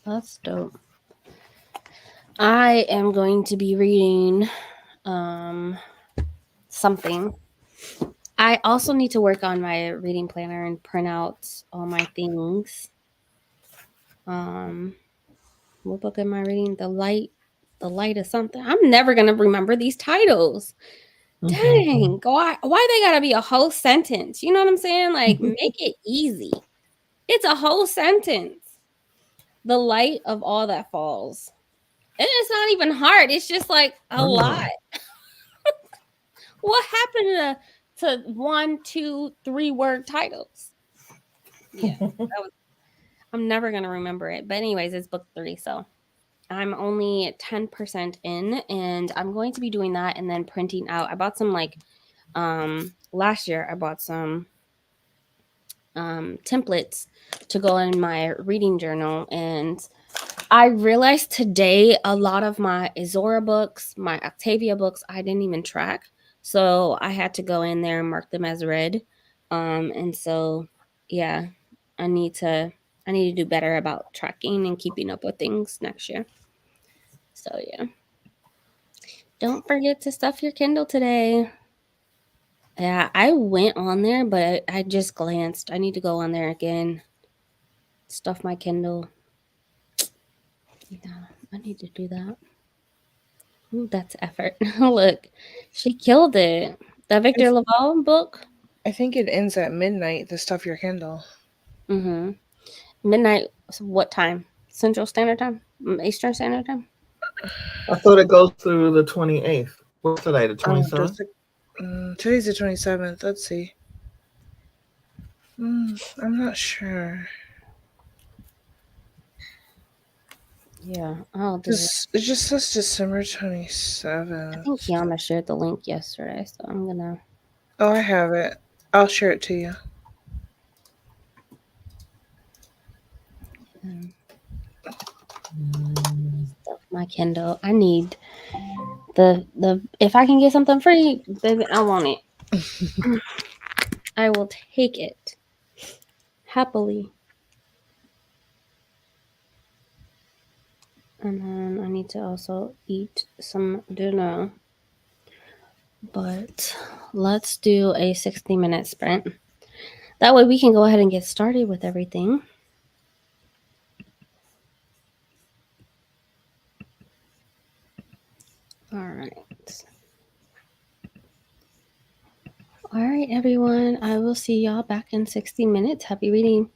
that's dope. I am going to be reading something. I also need to work on my reading planner and print out all my things. What book am I reading? The light of something. I'm never gonna remember these titles. Mhm. Dang, why they gotta be a whole sentence? You know what I'm saying? Like, make it easy. It's a whole sentence. The light of all that falls. And it's not even hard. It's just like a lot. What happened to 1, 2, 3 word titles? Yeah, I'm never gonna remember it. But anyways, it's book 3, so I'm only 10% in, and I'm going to be doing that and then printing out. I bought some last year I bought some templates to go in my reading journal, and I realized today a lot of my Azora books, my Octavia books, I didn't even track. So I had to go in there and mark them as read. And so yeah, I need to do better about tracking and keeping up with things next year. So yeah. Don't forget to stuff your Kindle today. Yeah, I went on there, but I just glanced. I need to go on there again. Stuff my Kindle. Yeah, I need to do that. Ooh, that's effort. Look, she killed it. The Victor Laval book. I think it ends at midnight. The stuff your Kindle. Mm-hmm. Midnight. What time? Central Standard Time? Eastern Standard Time? I thought it goes through the 28th. What's today? The Oh, 27th? today's the 27th. Let's see. I'm not sure. Yeah, I'll do it. It just says December I 27th. think Kiana shared the link yesterday, so I'm gonna. Oh, I have it. I'll share it to you. Stuff my Kindle. I need the if I can get something free, baby, I want it. I will take it happily. And then I need to also eat some dinner. But let's do a 60-minute sprint. That way we can go ahead and get started with everything. All right. All right, everyone. I will see y'all back in 60 minutes. Happy reading.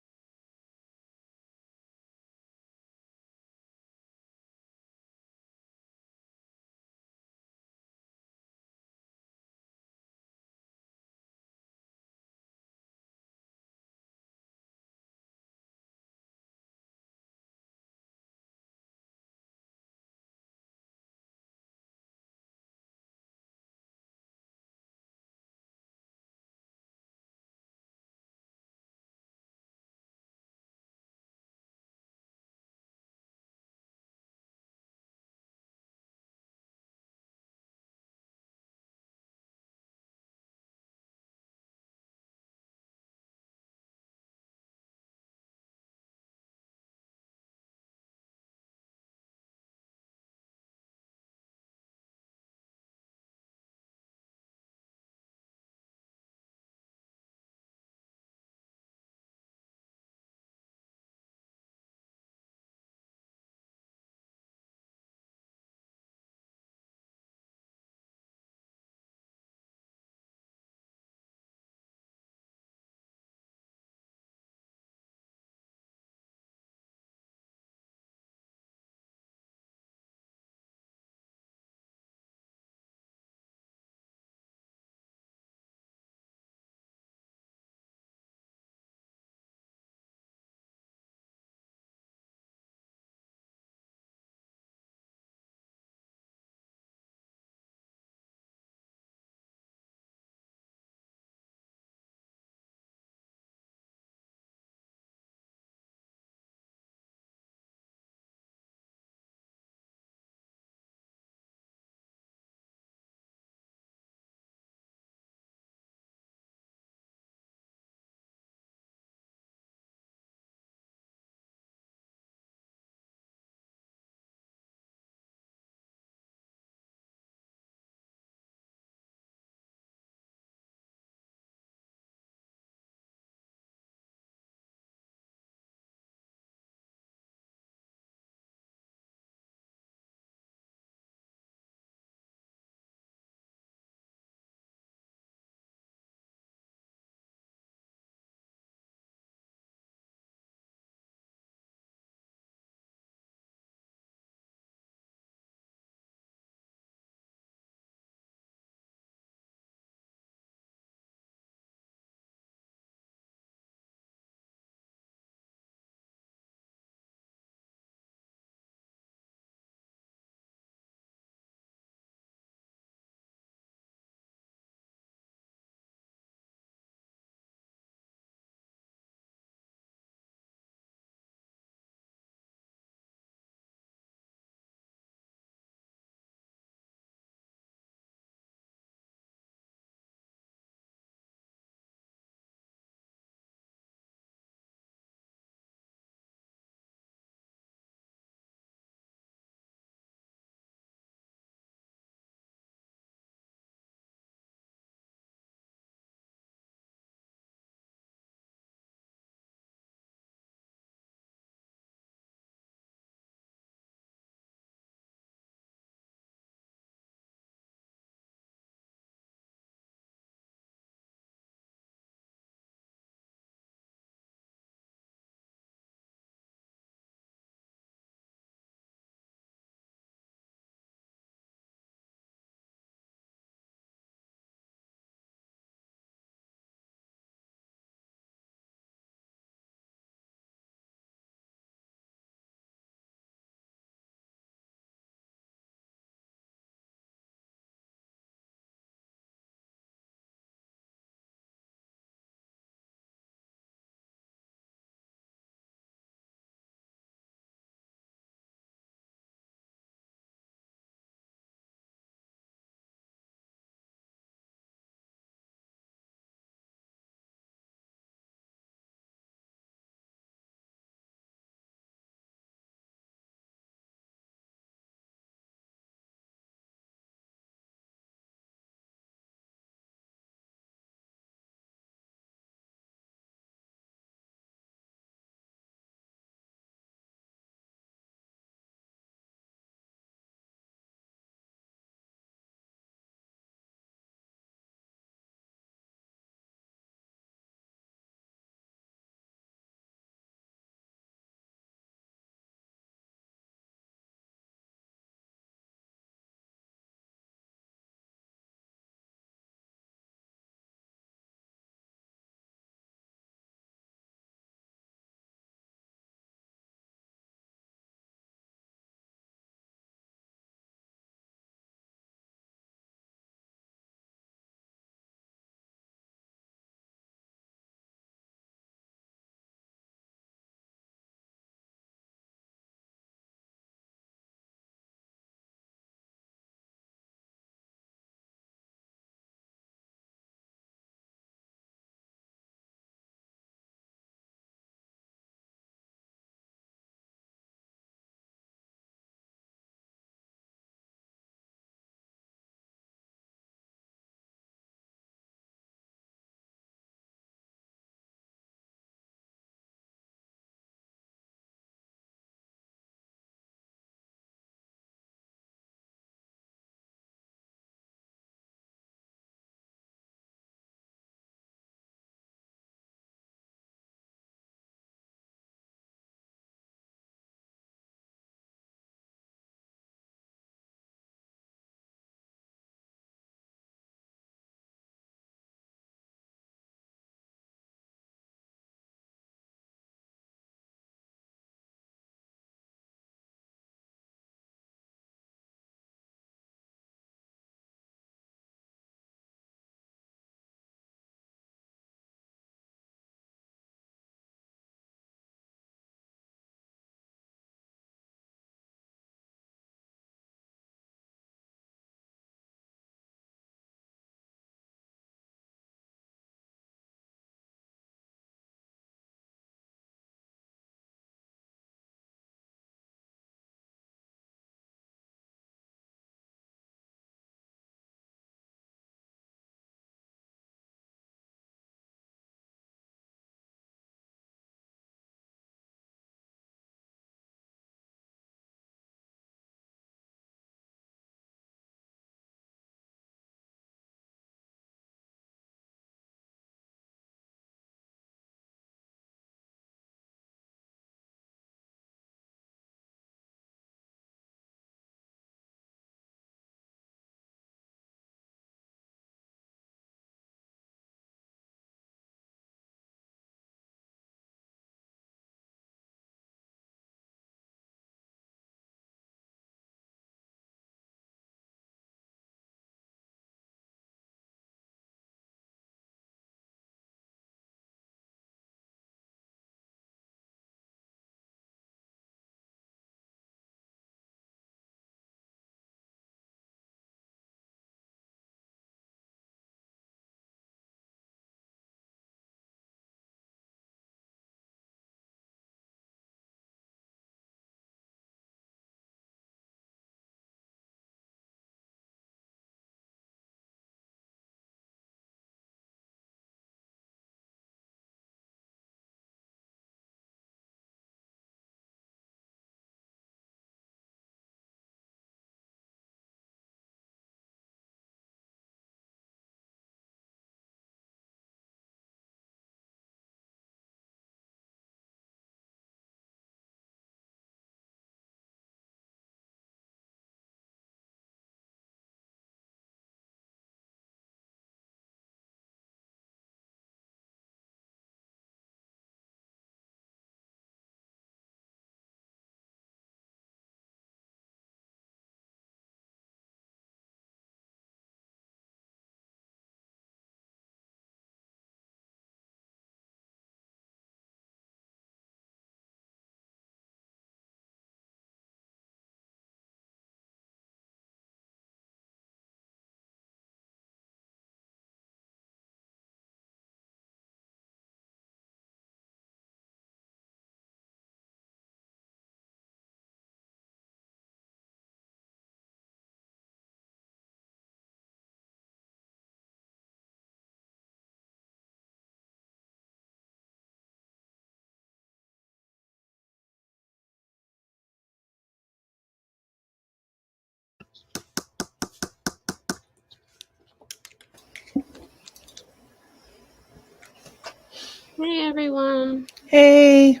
Hey everyone. Hey,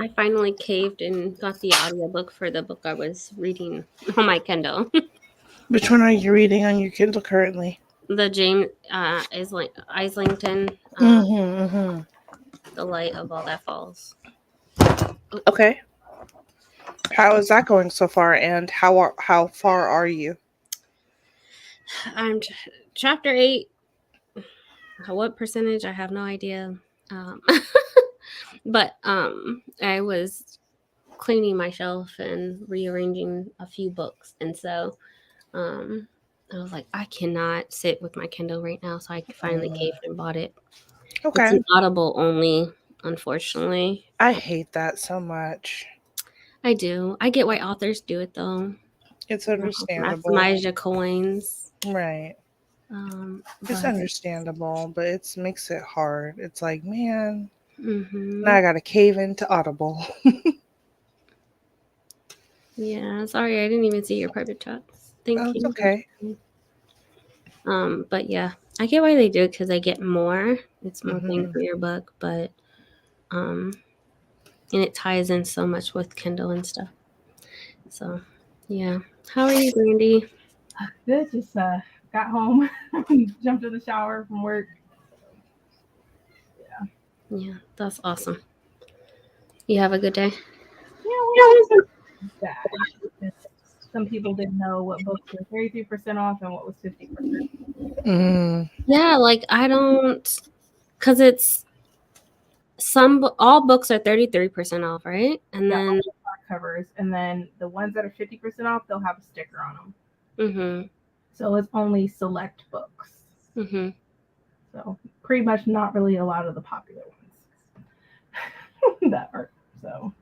I finally caved and got the audiobook for the book I was reading on my Kindle. which one are you reading on your Kindle currently? The James Islington, Mm-hmm. The Light of All That Falls. Okay. How is that going so far, and how far are you? I'm chapter 8. What percentage? I have no idea. Um, but I was cleaning my shelf and rearranging a few books, and so um, I was like, I cannot sit with my Kindle right now, so I finally caved and bought it. It's Okay. an Audible only, unfortunately. I hate that so much. I do. I get why authors do it though. It's understandable. Maximize your coins. Right. It's But understandable, but it makes it hard. It's like, man, mhm. now I gotta cave into Audible. Yeah, sorry, I didn't even see your private chats. Thank Oh, it's you. okay. But yeah, I get why they do it because they get more. It's more thing Mhm. for your book, but and it ties in so much with Kindle and stuff. So yeah. How are you, Brandy? Good. Just got home, jumped in the shower from work. Yeah, that's awesome. You have a good day. Yeah, well, bad. Some people didn't know what books were 33% off and what was 50%. Mm. Yeah, like I don't, because it's all books are 33% off, right? And Yeah, then covers, and then the ones that are 50% off, they'll have a sticker on them. mhm. So it's only select books. Mhm. So pretty much not really a lot of the popular ones that are. So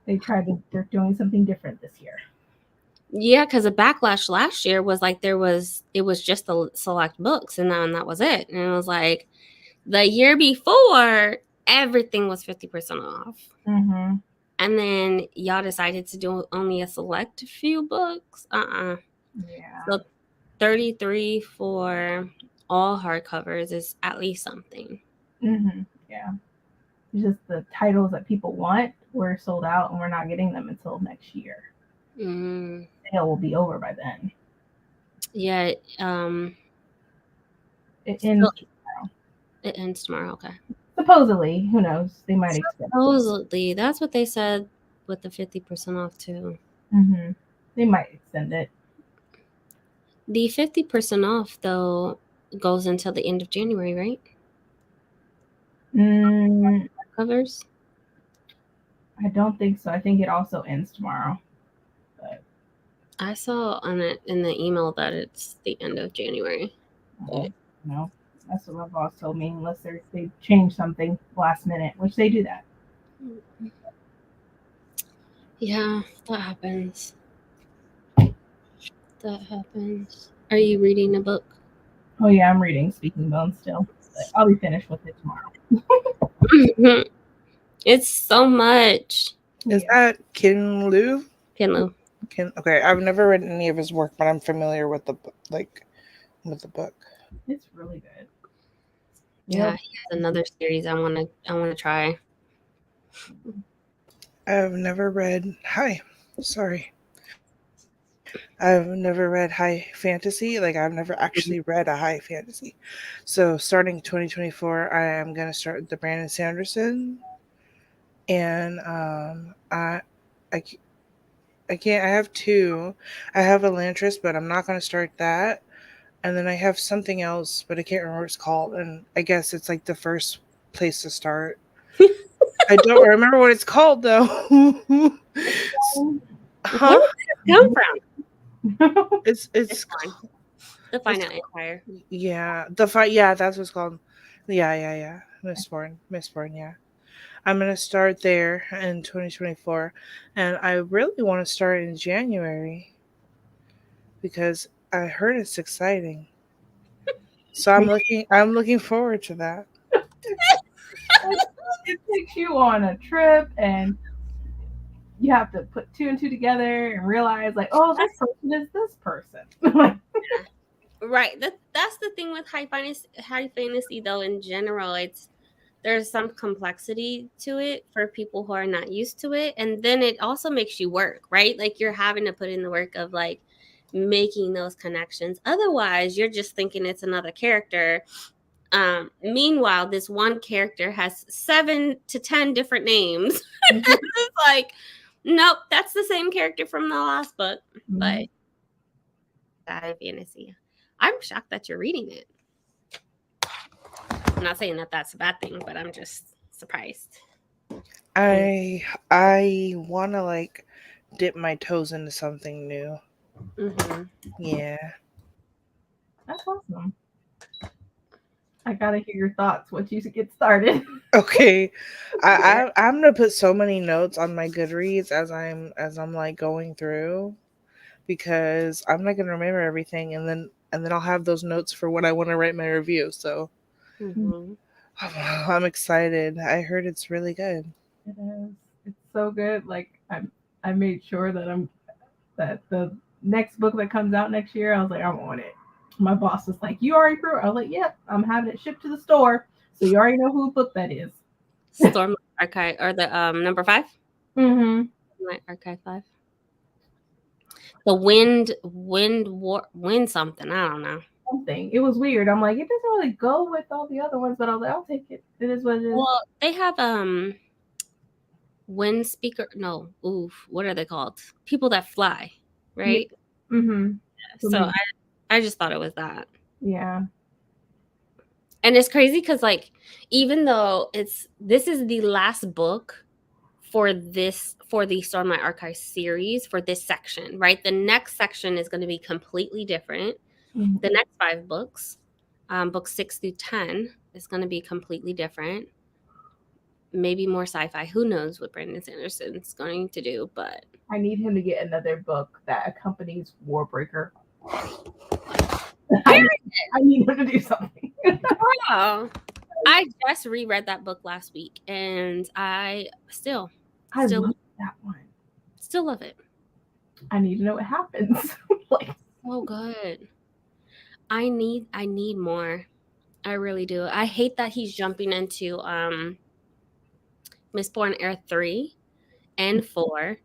they're doing something different this year. Yeah, because the backlash last year was like it was just the select books, and then that was it. And it was like the year before everything was 50% off. Mm-hmm. And then y'all decided to do only a select few books. Yeah. So 33 for all hardcovers is at least something. Mm-hmm. Yeah. It's just the titles that people want were sold out, and we're not getting them until next year. Mm. Sale will be over by then. Yeah. It ends tomorrow. It ends tomorrow. Okay. Supposedly, who knows? They might extend. Supposedly, that's what they said with the 50% off too. Mm-hmm. They might extend it. The 50% off though goes until the end of January, right? Covers. I don't think so. I think it also ends tomorrow. But I saw on it in the email that it's the end of January. no, that's what my boss told me. Unless they change something last minute, which they do that. Yeah, that happens. That happens. Are you reading a book? Oh yeah, I'm reading Speaking Bones still. But I'll be finished with it tomorrow. It's so much. Is that Kinlu? Kinlu. Okay, I've never read any of his work, but I'm familiar with the book. It's really good. Yeah, he has another series I wanna try. I've never read I've never read high fantasy. Like I've never actually read a high fantasy. So starting 2024, I am gonna start the Brandon Sanderson, and I can't. I have two. I have Elantris, but I'm not gonna start that. And then I have something else, but I can't remember what it's called. And I guess it's like the first place to start. I don't remember what it's called though. Huh? Where did it come from? It's fine. The Finite Empire. Yeah, yeah, that's what it's called. Yeah. Mistborn, yeah. I'm gonna start there in 2024, and I really want to start in January because I heard it's exciting. So I'm looking forward to that. It takes you on a trip, and you have to put two and two together and realize, like, oh, this person is this person. Right. That's the thing with high fantasy though in general. There's some complexity to it for people who are not used to it. And then it also makes you work, right? Like you're having to put in the work of like making those connections. Otherwise, you're just thinking it's another character. Meanwhile, this one character has 7 to 10 different names. It's like, nope, that's the same character from the last book. But high fantasy. I'm shocked that you're reading it. I'm not saying that that's a bad thing, but I'm just surprised. I want to like dip my toes into something new. Mm-hmm. Yeah. That's awesome. I gotta hear your thoughts once you get started. Okay. I'm gonna put so many notes on my Goodreads as I'm like going through, because I'm not gonna remember everything, and then I'll have those notes for when I want to write my review. So Mm-hmm. I'm excited. I heard it's really good. It is. It's so good. Like I made sure that the next book that comes out next year, I was like, I want it. My boss was like, you already approved? I was like, yep, I'm having it shipped to the store. So you already know whose book that is. Stormlight Archive, or the number 5? Mm-hmm. Stormlight Archive 5. The wind something. I don't know. Something. It was weird. I'm like, it doesn't really go with all the other ones, but I was like, I'll take it. It is what it is. Well, they have wind speaker. No, what are they called? People that fly, right? Mm-hmm. So I just thought it was that. Yeah. And it's crazy because like even though this is the last book for the Stormlight Archive series for this section, right? The next section is going to be completely different. Mm-hmm. The next 5 books, books 6 through 10, is going to be completely different. Maybe more sci-fi. Who knows what Brandon Sanderson's going to do? But I need him to get another book that accompanies Warbreaker. I need him to do something. Oh, I just reread that book last week, and I still love that one. Still love it. I need to know what happens. Like, so good. I need more. I really do. I hate that he's jumping into Mistborn Air 3 and 4,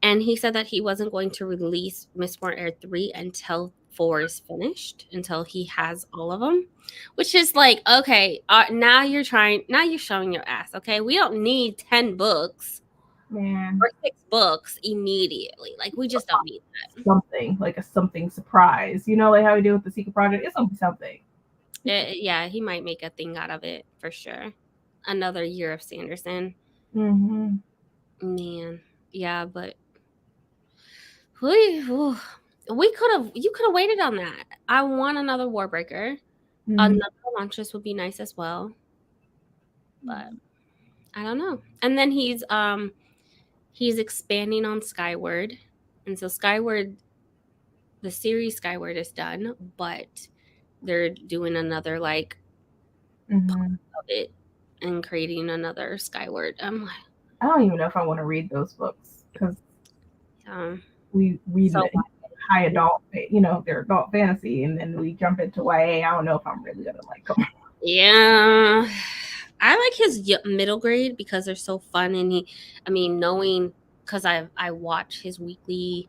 and he said that he wasn't going to release Mistborn Air 3 until 4 is finished, until he has all of them, which is like, okay, now you're showing your ass. Okay, we don't need 10 books, man, or 6 books immediately. Like, we just don't need that. Something like a something surprise, you know, like how we do with the Secret Project. It's something. Yeah, he might make a thing out of it for sure. Another year of Sanderson. Mm-hmm. Man, yeah, but you could have waited on that. I want another Warbreaker. Mm-hmm. Another Elantris would be nice as well, but I don't know. And then he's expanding on Skyward, and so Skyward, the series Skyward is done, but they're doing another like Mm-hmm. of it and creating another Skyward. I'm like, I don't even know if I want to read those books because we read high adult, you know, they're adult fantasy, and then we jump into YA. I don't know if I'm really gonna like them. Yeah, I like his middle grade because they're so fun, and knowing, because I watch his weekly,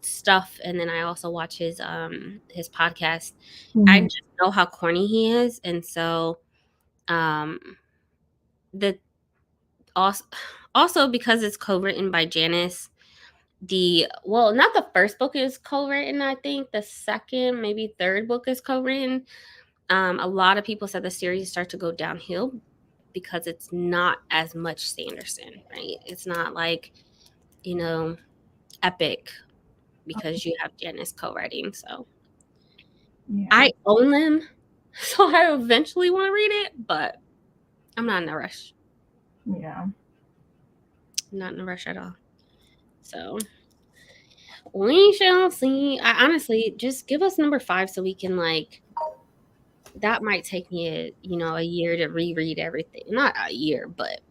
stuff, and then I also watch his podcast. Mm-hmm. I just know how corny he is, and so also because it's co-written by Janice. Not the first book is co-written. I think the second, maybe third book is co-written. A lot of people said the series start to go downhill because it's not as much Sanderson, right? It's not like, epic because you have Janice co-writing. So yeah. I own them, so I eventually want to read it, but I'm not in a rush. Yeah. Not in a rush at all. So we shall see. I honestly, just give us number 5 so we can that might take me a year to reread everything. Not a year, but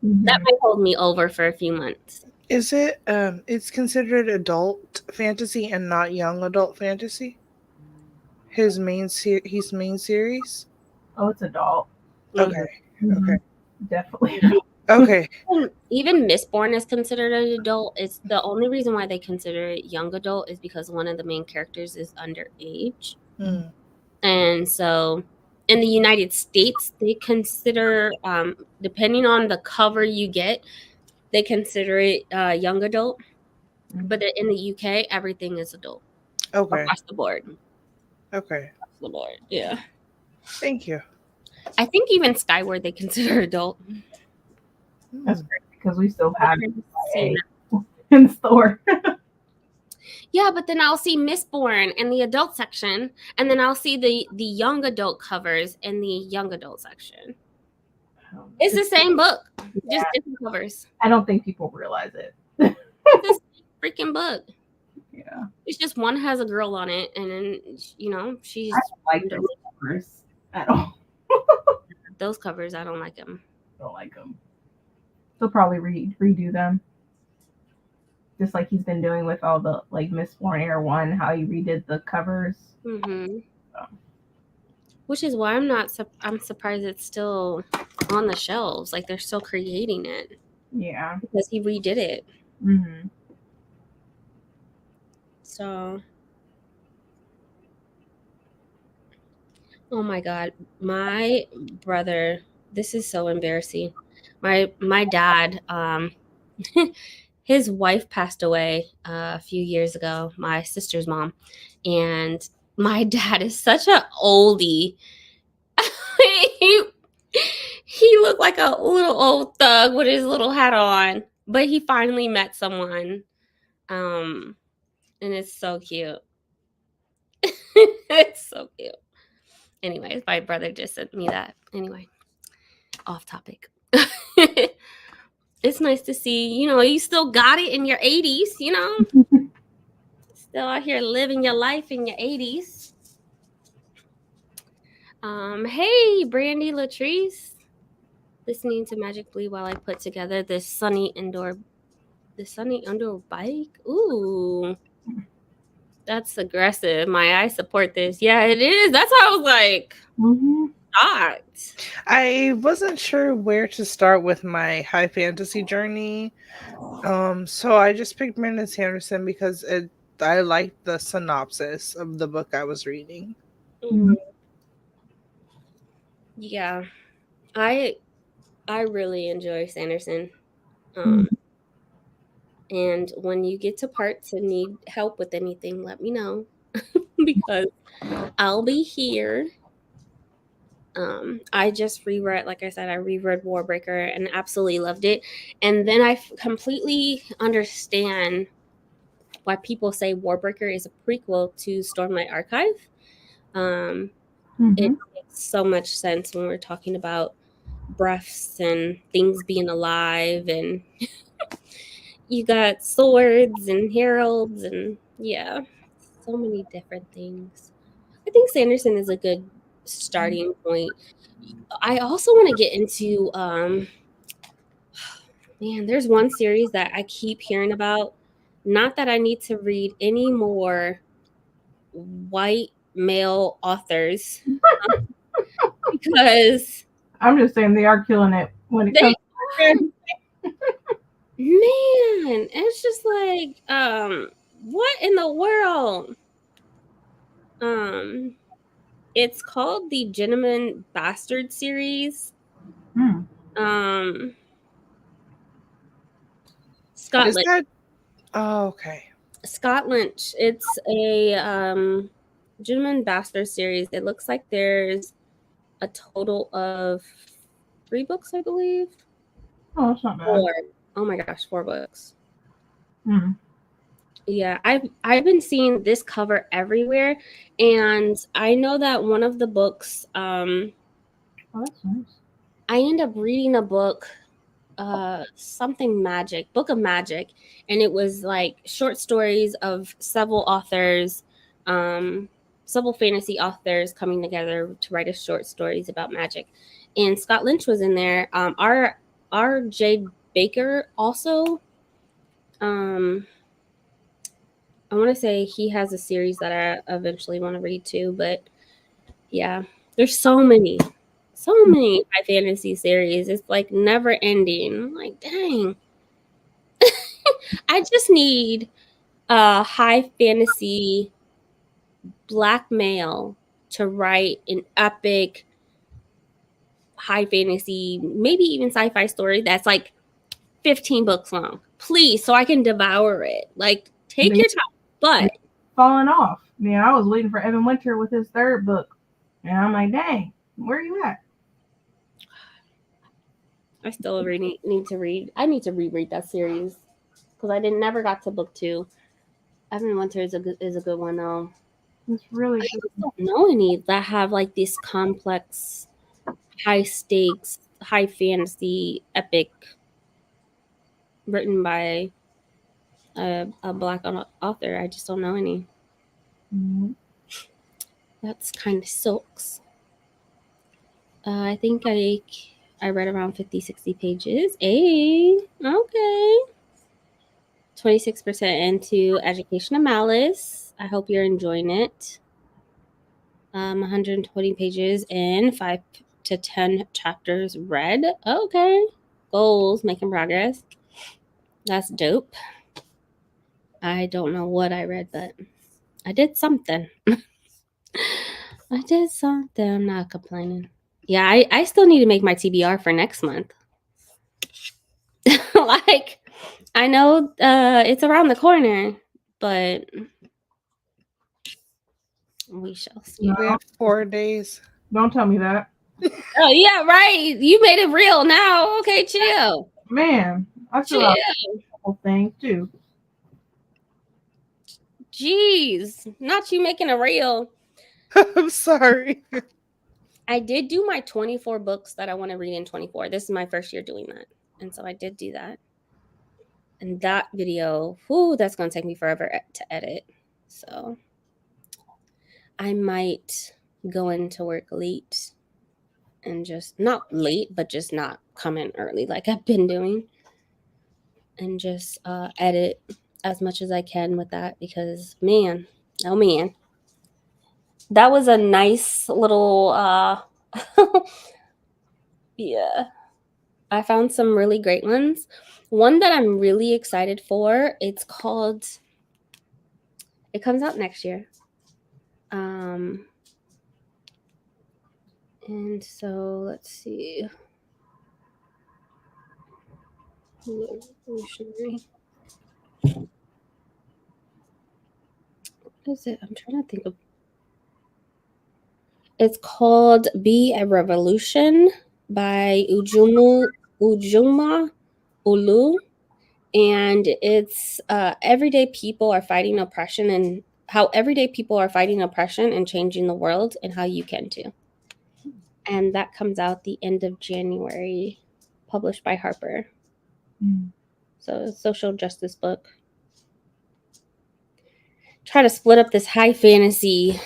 that might hold me over for a few months. Is it it's considered adult fantasy and not young adult fantasy? His main series. Oh, it's adult. Okay. Mhm. Okay. Definitely. Okay. Even Mistborn is considered an adult. It's the only reason why they consider it young adult is because one of the main characters is underage. Mm. And so in the United States, they consider, depending on the cover you get, they consider it young adult. But in the UK, everything is adult Okay. across the board. Okay. Across the board, yeah. Thank you. I think even Skyward they consider adult. That's Mm. great because we still have it Seen in store. Yeah, but then I'll see Mistborn in the adult section, and then I'll see the young adult covers in the young adult section. It's the same book, just different covers. I don't think people realize it. It's the same freaking book. Yeah. It's just one has a girl on it, and then she's I don't like those covers at all. those covers. I don't like them. Don't like them. He'll probably redo them. Just like he's been doing with all the like Mistborn Air 1, how he redid the covers. Mm-hmm. Which is why I'm surprised it's still on the shelves. Like they're still creating it. Yeah. Because he redid it. Mm-hmm. So, oh my God, my brother, this is so embarrassing. My dad, his wife passed away a few years ago, my sister's mom, and my dad is such a oldie. he looked like a little old thug with his little hat on, but he finally met someone, and it's so cute. It's so cute. Anyways, my brother just sent me that. Anyway, off topic. It's nice to see, you still got it in your 80s, still out here living your life in your 80s. Hey, Brandy Latrice. Listening to Magically while I put together this sunny indoor bike. Ooh. That's aggressive. I support this. Yeah, it is. That's why I was like, shocked. I wasn't sure where to start with my high fantasy journey. So I just picked Brandon Sanderson because I liked the synopsis of the book I was reading. Mm-hmm. Yeah. I really enjoy Sanderson. And when you get to parts and need help with anything, let me know because I'll be here. I just reread, like I said, I reread Warbreaker and absolutely loved it. And then I completely understand why people say Warbreaker is a prequel to Stormlight Archive. It makes so much sense when we're talking about breaths and things being alive, and you got swords and heralds, and so many different things. I think Sanderson is a good starting point. I also want to get into there's one series that I keep hearing about. Not that I need to read any more white male authors because I'm just saying they are killing it when it comes to man, it's just like what in the world? It's called the Gentleman Bastard series. Scotland. Oh, okay. Scotland. It's a Gentleman Bastard series. It looks like there's a total of 3 books, I believe. Oh, that's not bad. 4. Oh my gosh, 4 books. Yeah, I've been seeing this cover everywhere, and I know that one of the books, oh, that's nice. I end up reading a book, something magic, Book of Magic, and it was like short stories of several authors, several fantasy authors coming together to write short stories about magic, and Scott Lynch was in there. R.J. Baker also. I want to say he has a series that I eventually want to read too, but yeah, there's so many high fantasy series. It's like never ending. I'm like, dang. I just need a high fantasy black male to write an epic high fantasy, maybe even sci-fi story that's like 15 books long. Please, so I can devour it. Like, take your time. But falling off. Man, I was waiting for Evan Winter with his third book. And I'm like, dang, where are you at? I still need to read. I need to reread that series because I never got to book 2. Evan Winter is a good one though. It's really I good. just don't know any that have like this complex, high stakes, high fantasy epic written by a black author. I just don't know any. Mhm. That's kind of sucks. I think I read around 50, 60 pages. Hey, okay. 26% into Education of Malice. I hope you're enjoying it. 120 pages in, 5 to 10 chapters read. Okay. Goals, making progress. That's dope. I don't know what I read, but I did something. I did something. I'm not complaining. Yeah, I still need to make my TBR for next month. Like, I know it's around the corner, but we shall see. No, We have 4 days. don't tell me that. Oh yeah, right. You made it real now. Okay, chill. Man, I feel Chill. out the whole thing too. Jeez. Not you making it real. I'm sorry. I did do my 24 books that I want to read in 24. This is my first year doing that. And so I did do that. And that video, whoo, that's going to take me forever to edit. So I might go into work late and just not late, but just not come in early like I've been doing. And just edit as much as I can with that because, man, oh man. That was a nice little yeah. I found some really great ones. One that I'm really excited for, it comes out next year. And so let's see. Revolutionary. What is it? I'm trying to think of. It's called Be a Revolution by Ujuma Ulu. And it's everyday people are fighting oppression and how everyday people are fighting oppression and changing the world and how you can too. And that comes out the end of January, published by Harper. So a social justice book. Try to split up this high fantasy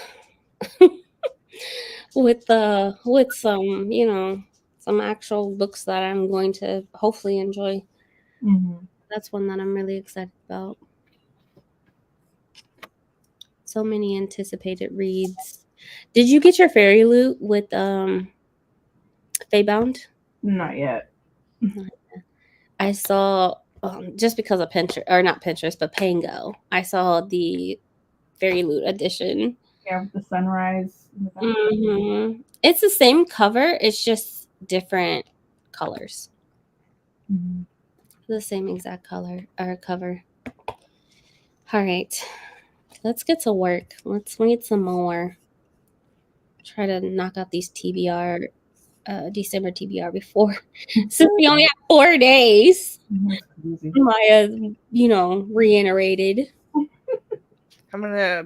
with some, some actual books that I'm going to hopefully enjoy. Mm-hmm. That's one that I'm really excited about. So many anticipated reads. Did you get your fairy loot with Feybound? Not yet. I saw just because of Pinterest, or not Pinterest, but Pango. I saw the fairy loot edition. Yeah, with the sunrise. In the back. Mm-hmm. It's the same cover. It's just different colors. Mm-hmm. The same exact color or cover. All right, let's get to work. Let's read some more. Try to knock out these TBR, December TBR before, since we only have 4 days. That's crazy. Maya, reiterated. I'm gonna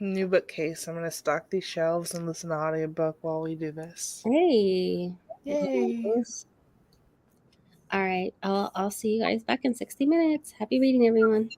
new bookcase. I'm gonna stock these shelves and listen to audiobook while we do this. Hey. Yay! All right. I'll see you guys back in 60 minutes. Happy reading, everyone.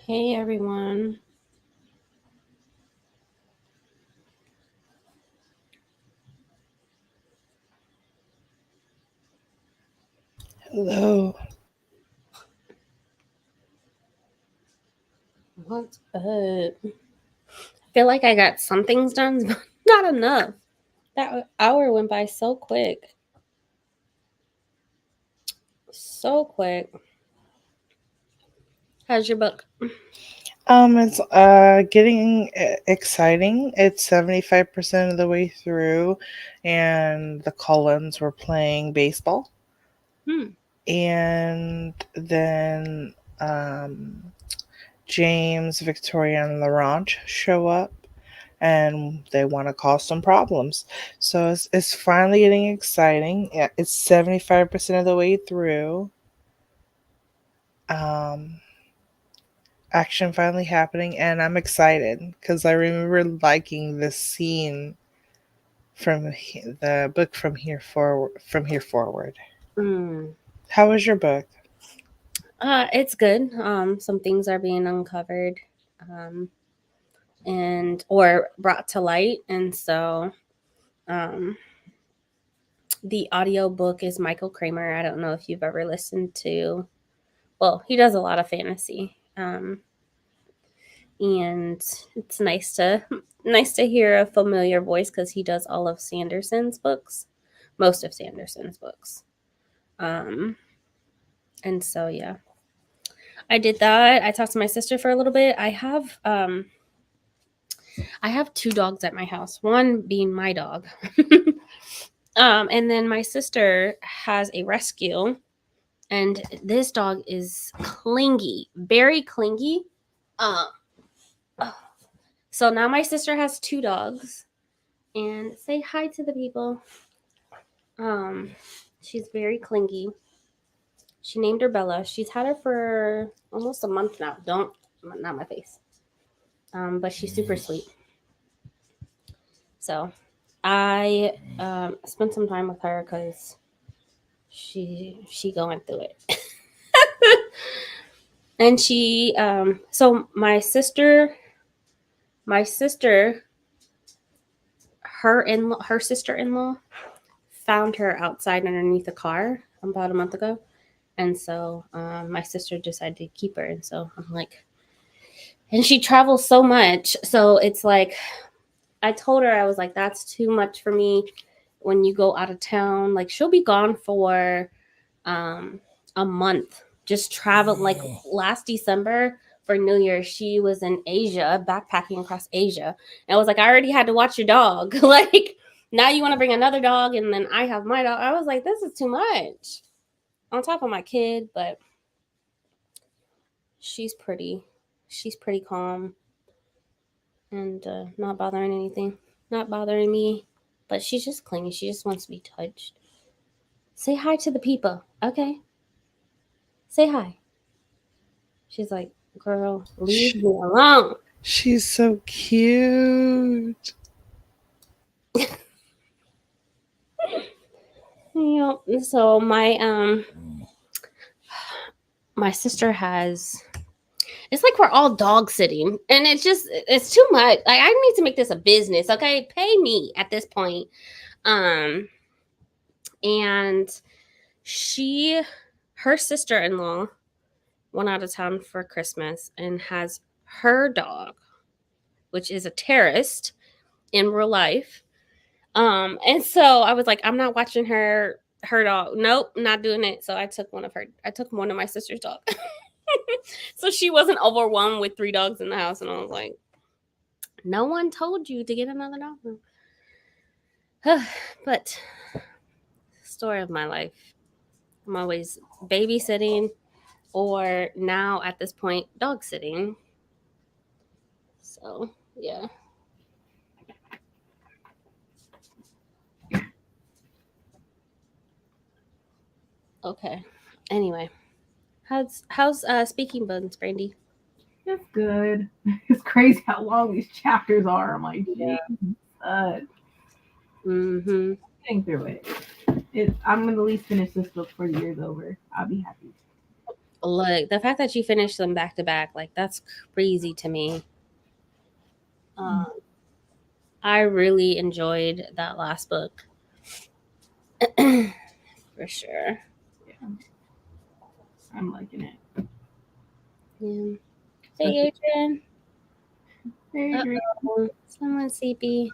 Hey everyone. Hello. What's up? I feel like I got some things done, but not enough. That hour went by so quick. So quick. How's your book? It's getting exciting. It's 75% of the way through, and the Cullens were playing baseball. Hmm. And then James, Victoria, and Laurent show up, and they want to cause some problems. So it's finally getting exciting. Yeah, it's 75% of the way through. Action finally happening, and I'm excited because I remember liking this scene from the book from here forward. Mm. How was your book? It's good. Some things are being uncovered, and or brought to light, and so, the audio book is Michael Kramer. I don't know if you've ever listened to. Well, he does a lot of fantasy, and it's nice to hear a familiar voice because he does all of Sanderson's books, most of Sanderson's books, and so yeah. I did that. I talked to my sister for a little bit. I have two dogs at my house. One being my dog. And then my sister has a rescue, and this dog is clingy, very clingy. Oh. So now my sister has two dogs, and say hi to the people. She's very clingy. She named her Bella. She's had her for almost a month now. Don't, not my face. But she's super sweet. So I spent some time with her because she going through it. And she so my sister her sister-in-law found her outside underneath a car about a month ago, and so my sister decided to keep her. And so I'm like, and she travels so much, so it's like, I told her, I was like, that's too much for me when you go out of town. Like, she'll be gone for a month, just travel. Like last December for New Year, she was in Asia, backpacking across Asia. And I was like, I already had to watch your dog. Like, now you want to bring another dog, and then I have my dog. I was like, this is too much on top of my kid. But she's pretty calm, and not bothering anything, not bothering me. But she's just clingy. She just wants to be touched. Say hi to the people, okay? Say hi. She's like, girl, leave me alone. She's so cute. Yep. So my sister has, it's like we're all dog sitting, and it's too much. Like, I need to make this a business, okay? Pay me at this point. And her sister-in-law went out of town for Christmas and has her dog, which is a terrorist in real life. And so I was like, I'm not watching her dog. Nope, not doing it. So I took one of my sister's dog. So she wasn't overwhelmed with 3 dogs in the house. And I was like, no one told you to get another dog. But story of my life. I'm always babysitting, or now at this point, dog sitting. So yeah. Okay. Anyway, how's Speaking Bones, Brandy? It's good. It's crazy how long these chapters are. I'm like, Yeah. Jesus. Getting through it. I'm gonna at least finish this book before the year's over. I'll be happy. Look, the fact that you finished them back to back, like that's crazy to me. I really enjoyed that last book. For sure. Yeah. I'm liking it. Yeah. Hey, Adrian. Hey, Adrian. Someone sleepy.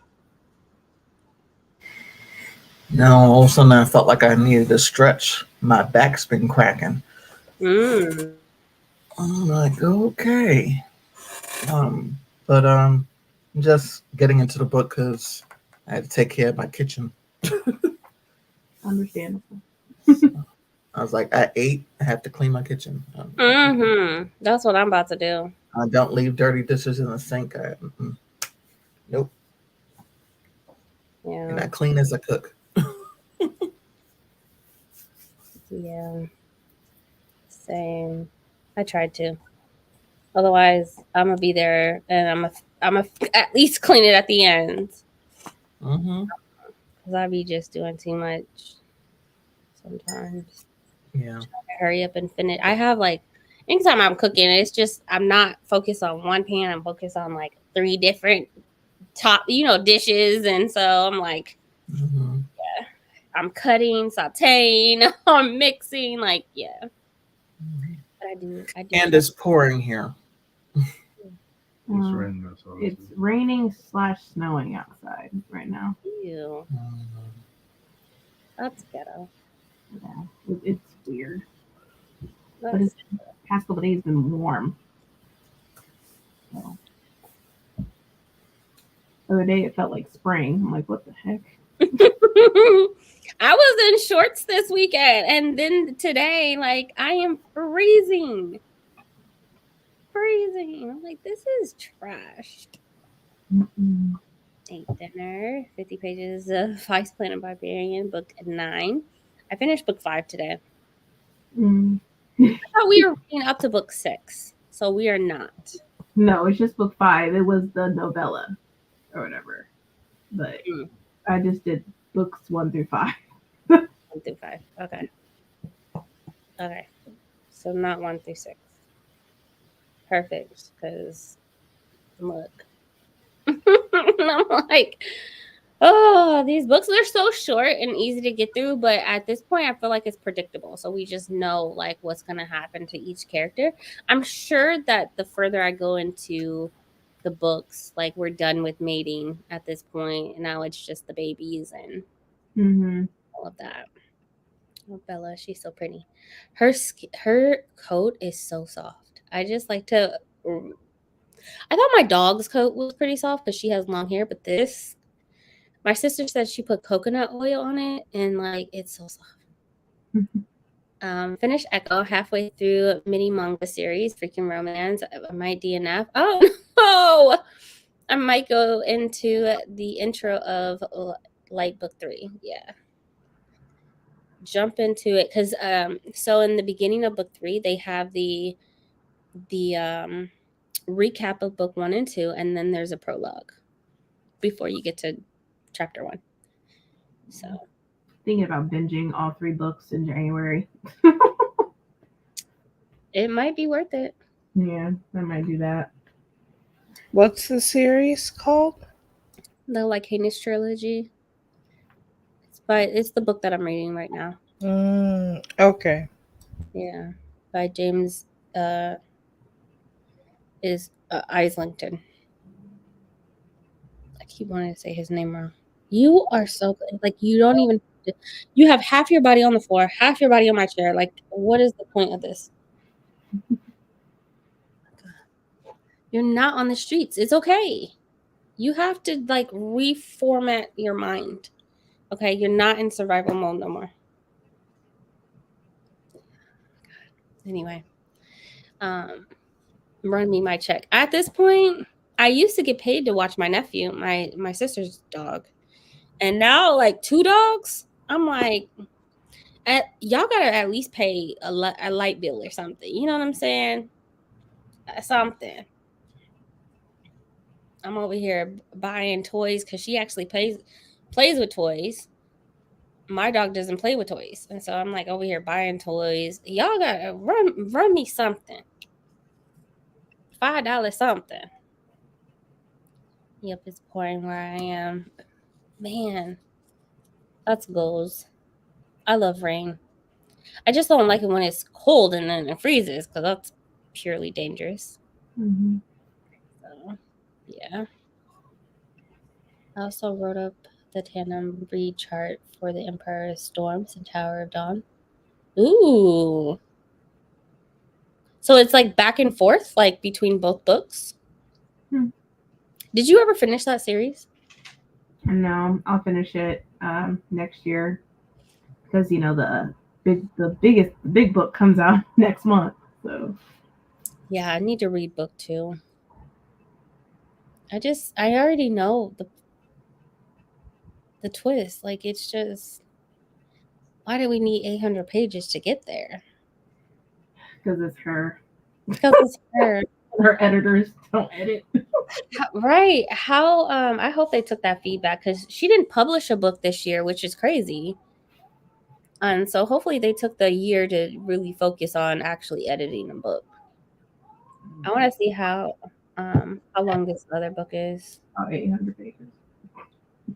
Now all of a sudden I felt like I needed to stretch. My back's been cracking. Mm. I'm like, okay. But just getting into the book because I had to take care of my kitchen. Understandable. I was like, at 8, I have to clean my kitchen. That's what I'm about to do. I don't leave dirty dishes in the sink. Nope. Yeah. And I clean as I cook. Yeah. Same. I tried to. Otherwise, I'm gonna be there, and I'm gonna at least clean it at the end. Cause I be just doing too much sometimes. Yeah. Hurry up and finish. I have like anytime I'm cooking, it's just I'm not focused on one pan. I'm focused on like 3 different dishes, and so I'm like, yeah, I'm cutting, sauteing, I'm mixing, like yeah. But I do. And it's pouring here. It's raining / snowing outside right now. Ew. That's ghetto. Yeah, it's weird. But it's past couple days been warm. So. The other day it felt like spring. I'm like, what the heck? I was in shorts this weekend, and then today, like, I am freezing. I'm like, this is trash. Ate dinner, 50 pages of Vice Planet Barbarian, book 9. I finished book 5 today. I thought we were reading up to book 6, so we are not. No, it's just book 5. It was the novella or whatever. But I just did books 1 through 5. 1 through 5. Okay. So not 1 through 6. Perfect, because look. I'm like, oh, these books are so short and easy to get through, but at this point I feel like it's predictable, so we just know like what's going to happen to each character. I'm sure that the further I go into the books, like we're done with mating at this point, and now it's just the babies and all of that. Oh, Bella, she's so pretty. Her coat is so soft. I just like to I thought my dog's coat was pretty soft because she has long hair, but this, my sister said she put coconut oil on it, and like it's so soft. Finished Echo, halfway through mini manga series, Freaking Romance. I might DNF. Oh no! I might go into the intro of Light Book 3. Yeah. Jump into it because so in the beginning of book 3 they have the recap of book 1 and 2, and then there's a prologue before you get to chapter 1. So thinking about binging all 3 books in January. it might be worth it. Yeah, I might do that. What's the series called? The Lycanus trilogy. It's the book that I'm reading right now. Okay. Yeah, by James Islington. I keep wanting to say his name wrong. You are so good. Like you don't even. You have half your body on the floor, half your body on my chair. Like, what is the point of this? You're not on the streets. It's okay. You have to like reformat your mind. Okay, you're not in survival mode no more. Anyway, run me my check. At this point, I used to get paid to watch my nephew, my sister's dog, and now like 2 dogs. I'm like, y'all gotta at least pay a light bill or something. You know what I'm saying? Something. I'm over here buying toys because she actually plays with toys. my dog doesn't play with toys, and so I'm like over here buying toys. Y'all gotta run me something. $5 something. Yep, it's pouring where I am. Man, that's goals. I love rain. I just don't like it when it's cold and then it freezes because that's purely dangerous. Mm-hmm. So, yeah. I also wrote up the tandem breed chart for the Emperor Storms and Tower of Dawn. Ooh. So it's like back and forth, like between both books. Hmm. Did you ever finish that series? No, I'll finish it next year because the big book comes out next month. So Yeah, I need to read book 2. I already know the twist. Like it's just, why do we need 800 pages to get there? because it's her. Because it's her. Her editors don't edit. Right. How I hope they took that feedback because she didn't publish a book this year, which is crazy. And so hopefully they took the year to really focus on actually editing a book. I want to see how long this other book is. About 800 pages.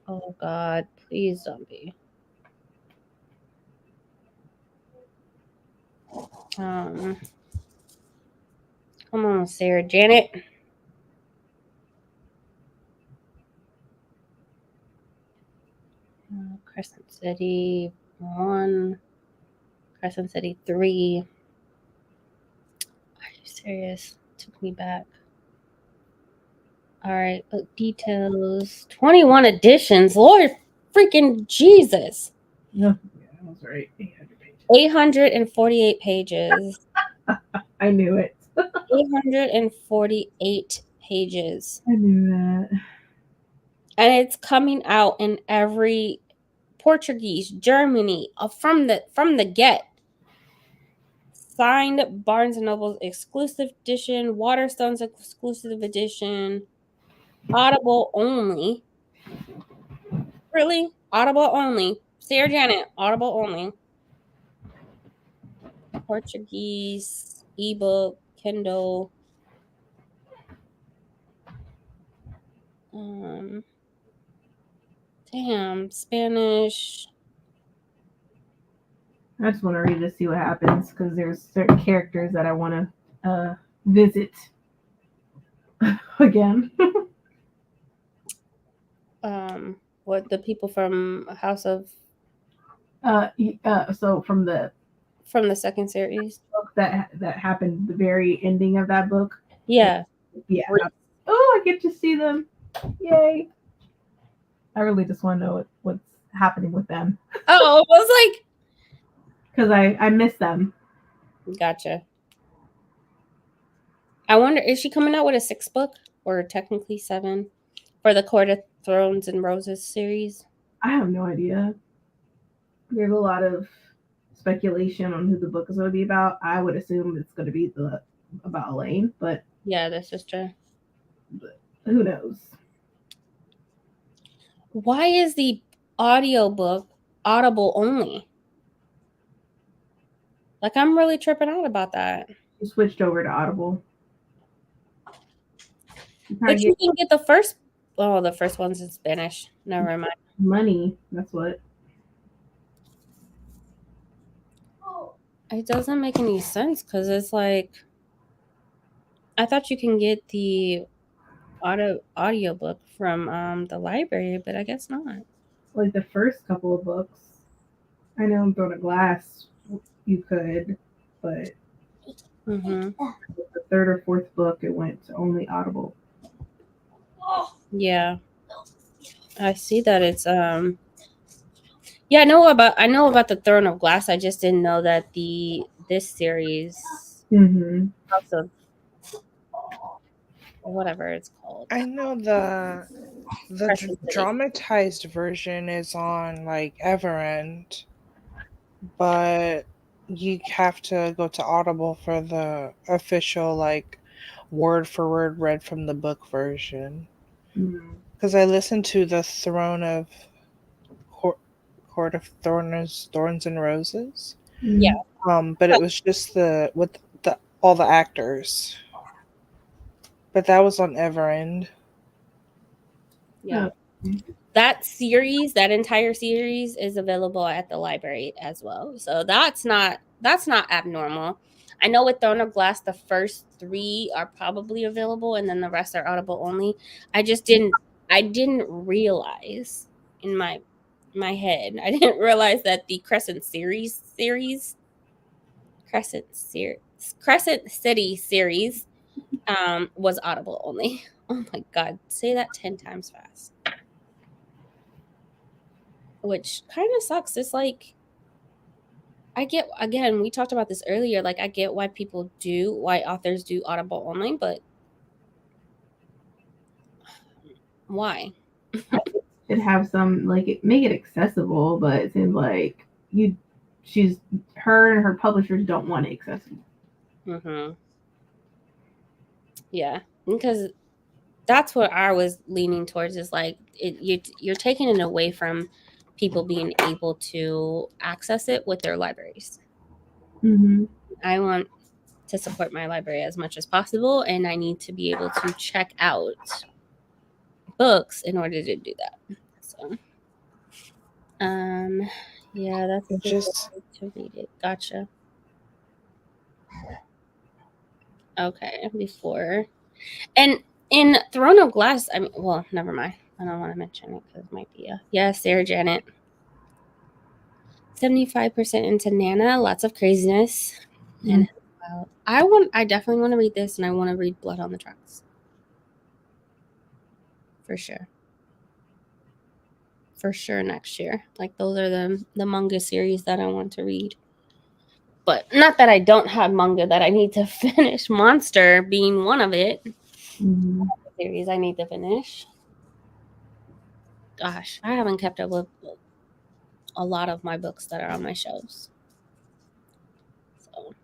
Oh God, please don't be. Come on, Sarah Janet. Crescent City 1, Crescent City 3. Are you serious? Took me back. All right, book details. 21 editions. Lord freaking Jesus. Yeah, I was right. 800 pages. 848 pages. I knew it. 848 pages. I knew that. And it's coming out in every Portuguese, Germany, from the get. Signed Barnes & Noble's exclusive edition, Waterstone's exclusive edition, Audible only. Really? Audible only. Sarah Janet, Audible only. Portuguese, ebook, Kindle. Damn, Spanish. I just want to read to see what happens because there's certain characters that I want to visit again. What the people from House of So from the second series? book that happened, the very ending of that book. Yeah. Yeah. I get to see them. Yay. I really just want to know what's happening with them. Oh, I was like, because I miss them. Gotcha. I wonder, is she coming out with a 6th book or technically 7 for the Court of Thrones and Roses series? I have no idea. There's a lot of speculation on who the book is going to be about. I would assume it's going to be about Elaine, but yeah, the sister. But who knows? Why is the audiobook Audible only? Like, I'm really tripping out about that. You switched over to Audible. But you can get the first one's in Spanish. Never mind. Money, that's what. It doesn't make any sense because it's like, I thought you can get the audiobook from the library, but I guess not. Like the first couple of books, I know in Throne of Glass you could, but the 3rd or 4th book it went to only Audible. Yeah, I see that it's yeah, I know about the Throne of Glass. I just didn't know that this series also, whatever it's called. I know the dramatized version is on like Everend, but you have to go to Audible for the official like word for word read from the book version. Because I listened to the Throne of Court of Thorns and Roses. Yeah. But it was just all the actors. But that was on Everend. Yeah. Oh. That series, that entire series is available at the library as well. So that's not abnormal. I know with Throne of Glass, the first 3 are probably available and then the rest are Audible only. I didn't realize in my head. I didn't realize that the Crescent City series was Audible only. Oh my god, say that 10 times fast. Which kind of sucks. It's like, I get, again, we talked about this earlier, like I get why authors do Audible only, but why? Should have some, like, make it accessible, but it seems like her and her publishers don't want it accessible. Mm-hmm. Yeah, because that's what I was leaning towards, is like you're taking it away from people being able to access it with their libraries. Mm-hmm. I want to support my library as much as possible, and I need to be able to check out books in order to do that. So, yeah, that's It just to read it. Gotcha. Okay, before and in Throne of Glass, I mean, well, never mind. I don't want to mention it because it might be Sarah Janet. 75% into Nana, lots of craziness. And I definitely want to read this, and I want to read Blood on the Tracks. For sure. For sure next year. Like, those are the manga series that I want to read. But not that I don't have manga that I need to finish. Monster being one of it. Mm-hmm. Series I need to finish. Gosh, I haven't kept up with a lot of my books that are on my shelves. So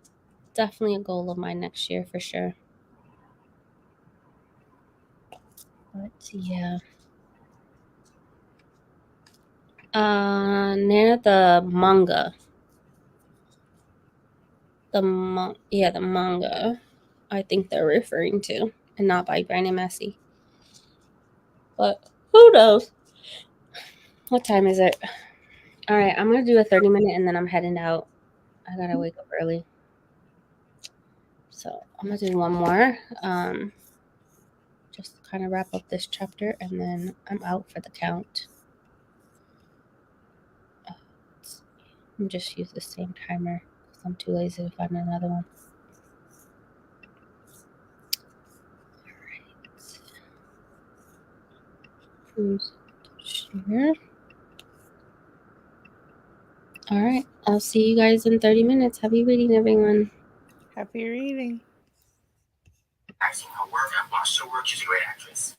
definitely a goal of mine next year for sure. But yeah. Near the manga. The manga I think they're referring to, and not by Brandon Massey. But who knows? What time is it? All right, I'm gonna do a 30-minute and then I'm heading out. I gotta wake up early. So I'm gonna do one more. Just kind of wrap up this chapter and then I'm out for the count. I'm just use the same timer because I'm too lazy to find another one. Alright. Share. All right, I'll see you guys in 30 minutes. Happy reading, everyone. happy reading. I've seen her work. I've watched her work. She's a great actress.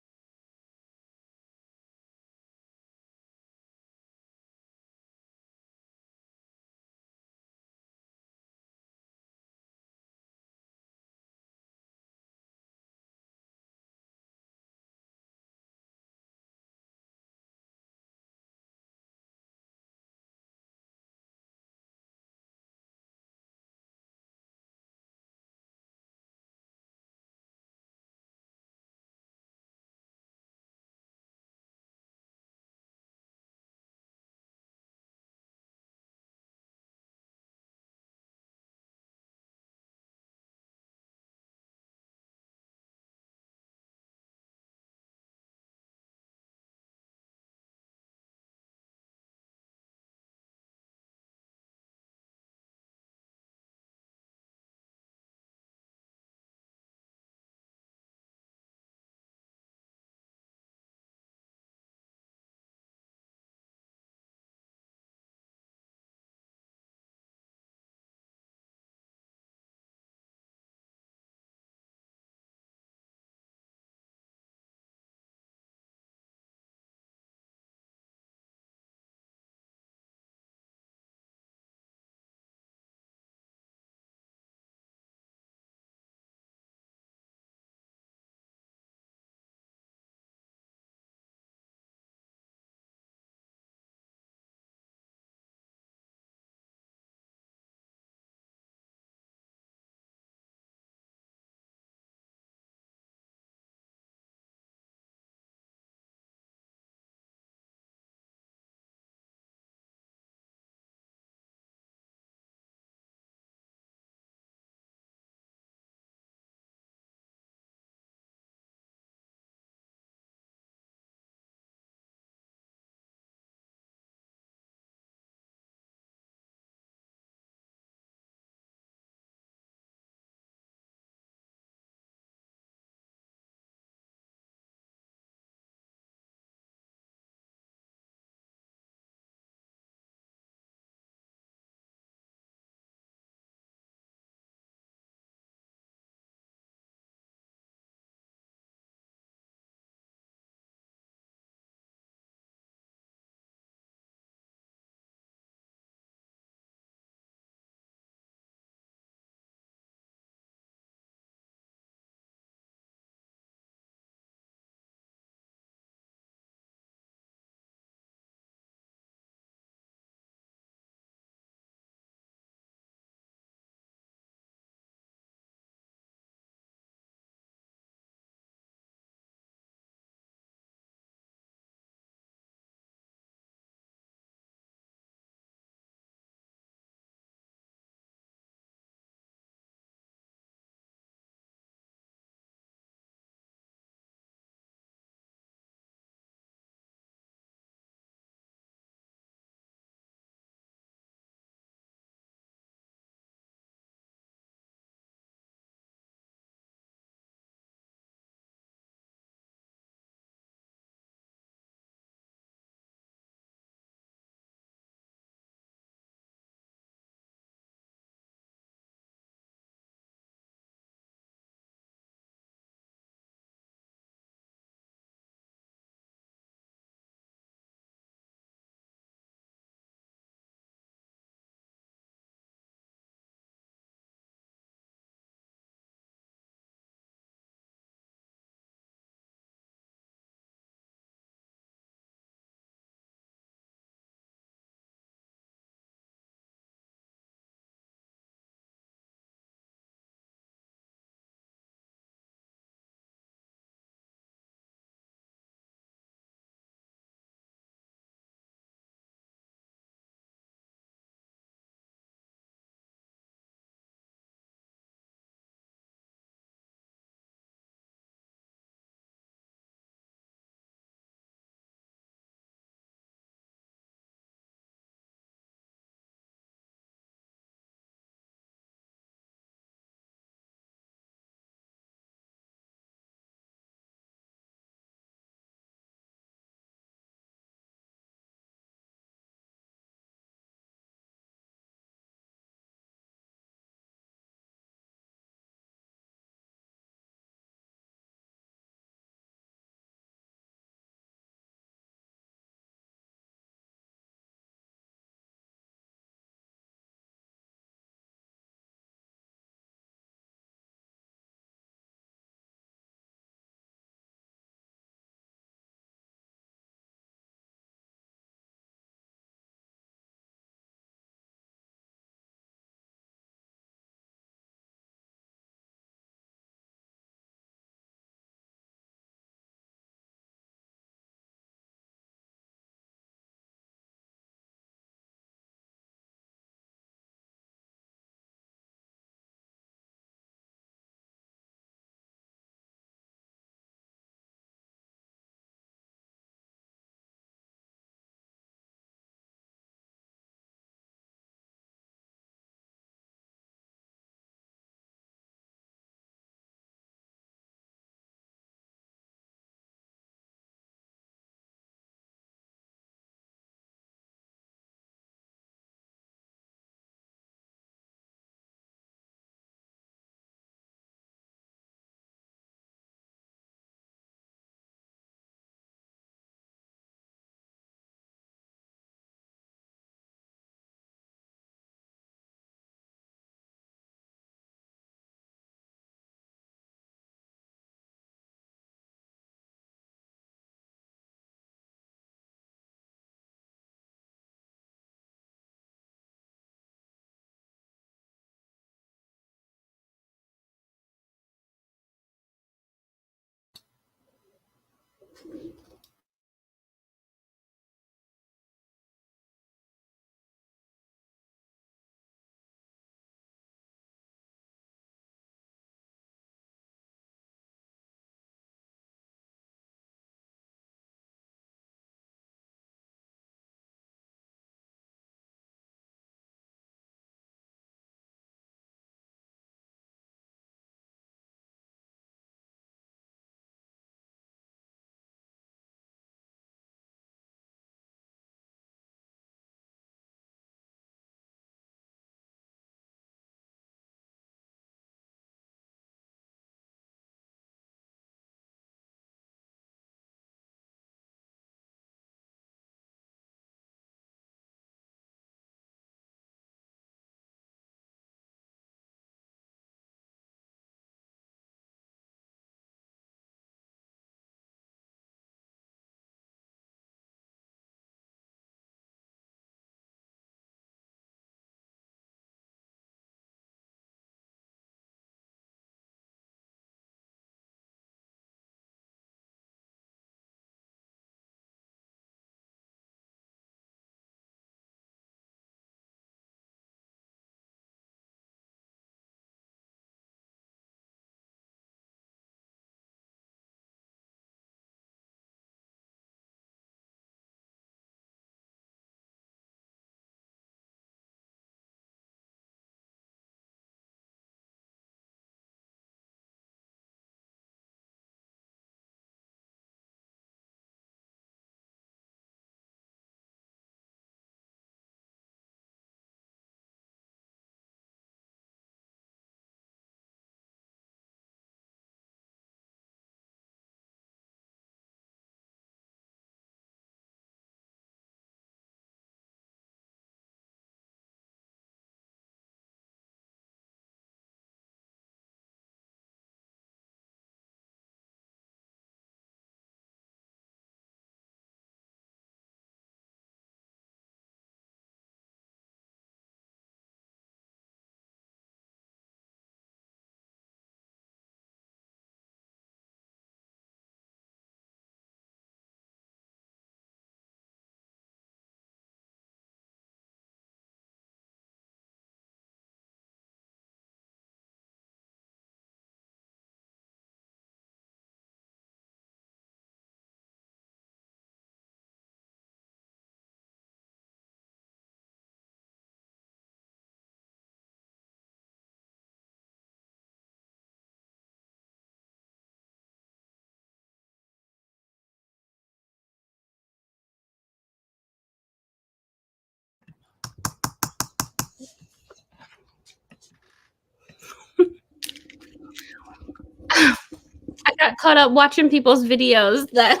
I got caught up watching people's videos that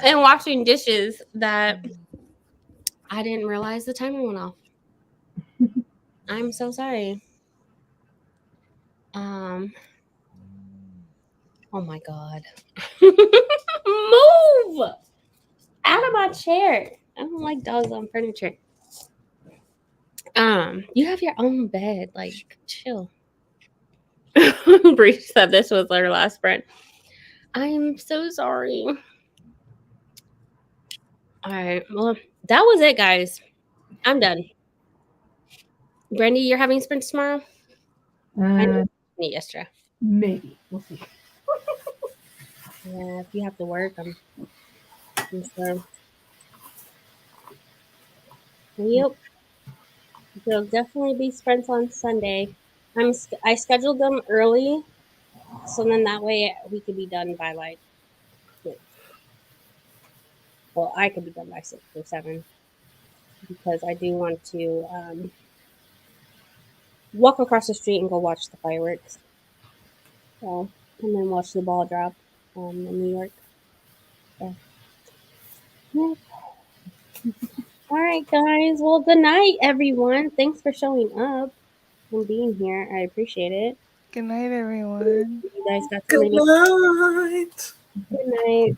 and washing dishes that I didn't realize the timer went off. I'm so sorry. Oh my god. Move out of my chair. I don't like dogs on furniture. You have your own bed. Like, chill. Bree said this was her last friend. I'm so sorry. All right. Well, that was it, guys. I'm done. Brandy, you're having sprints tomorrow? Me yesterday. Maybe. We'll see. Yeah, if you have to work, I'm sure. Yep. There'll definitely be sprints on Sunday. I scheduled them early, so then that way we could be done by like 6. Well, I could be done by 6 or 7 because I do want to walk across the street and go watch the fireworks. So, and then watch the ball drop in New York. So, yeah. All right, guys. Well, good night, everyone. Thanks for showing up and being here. I appreciate it. Good night, everyone. You guys got to Good maybe. night. Good night.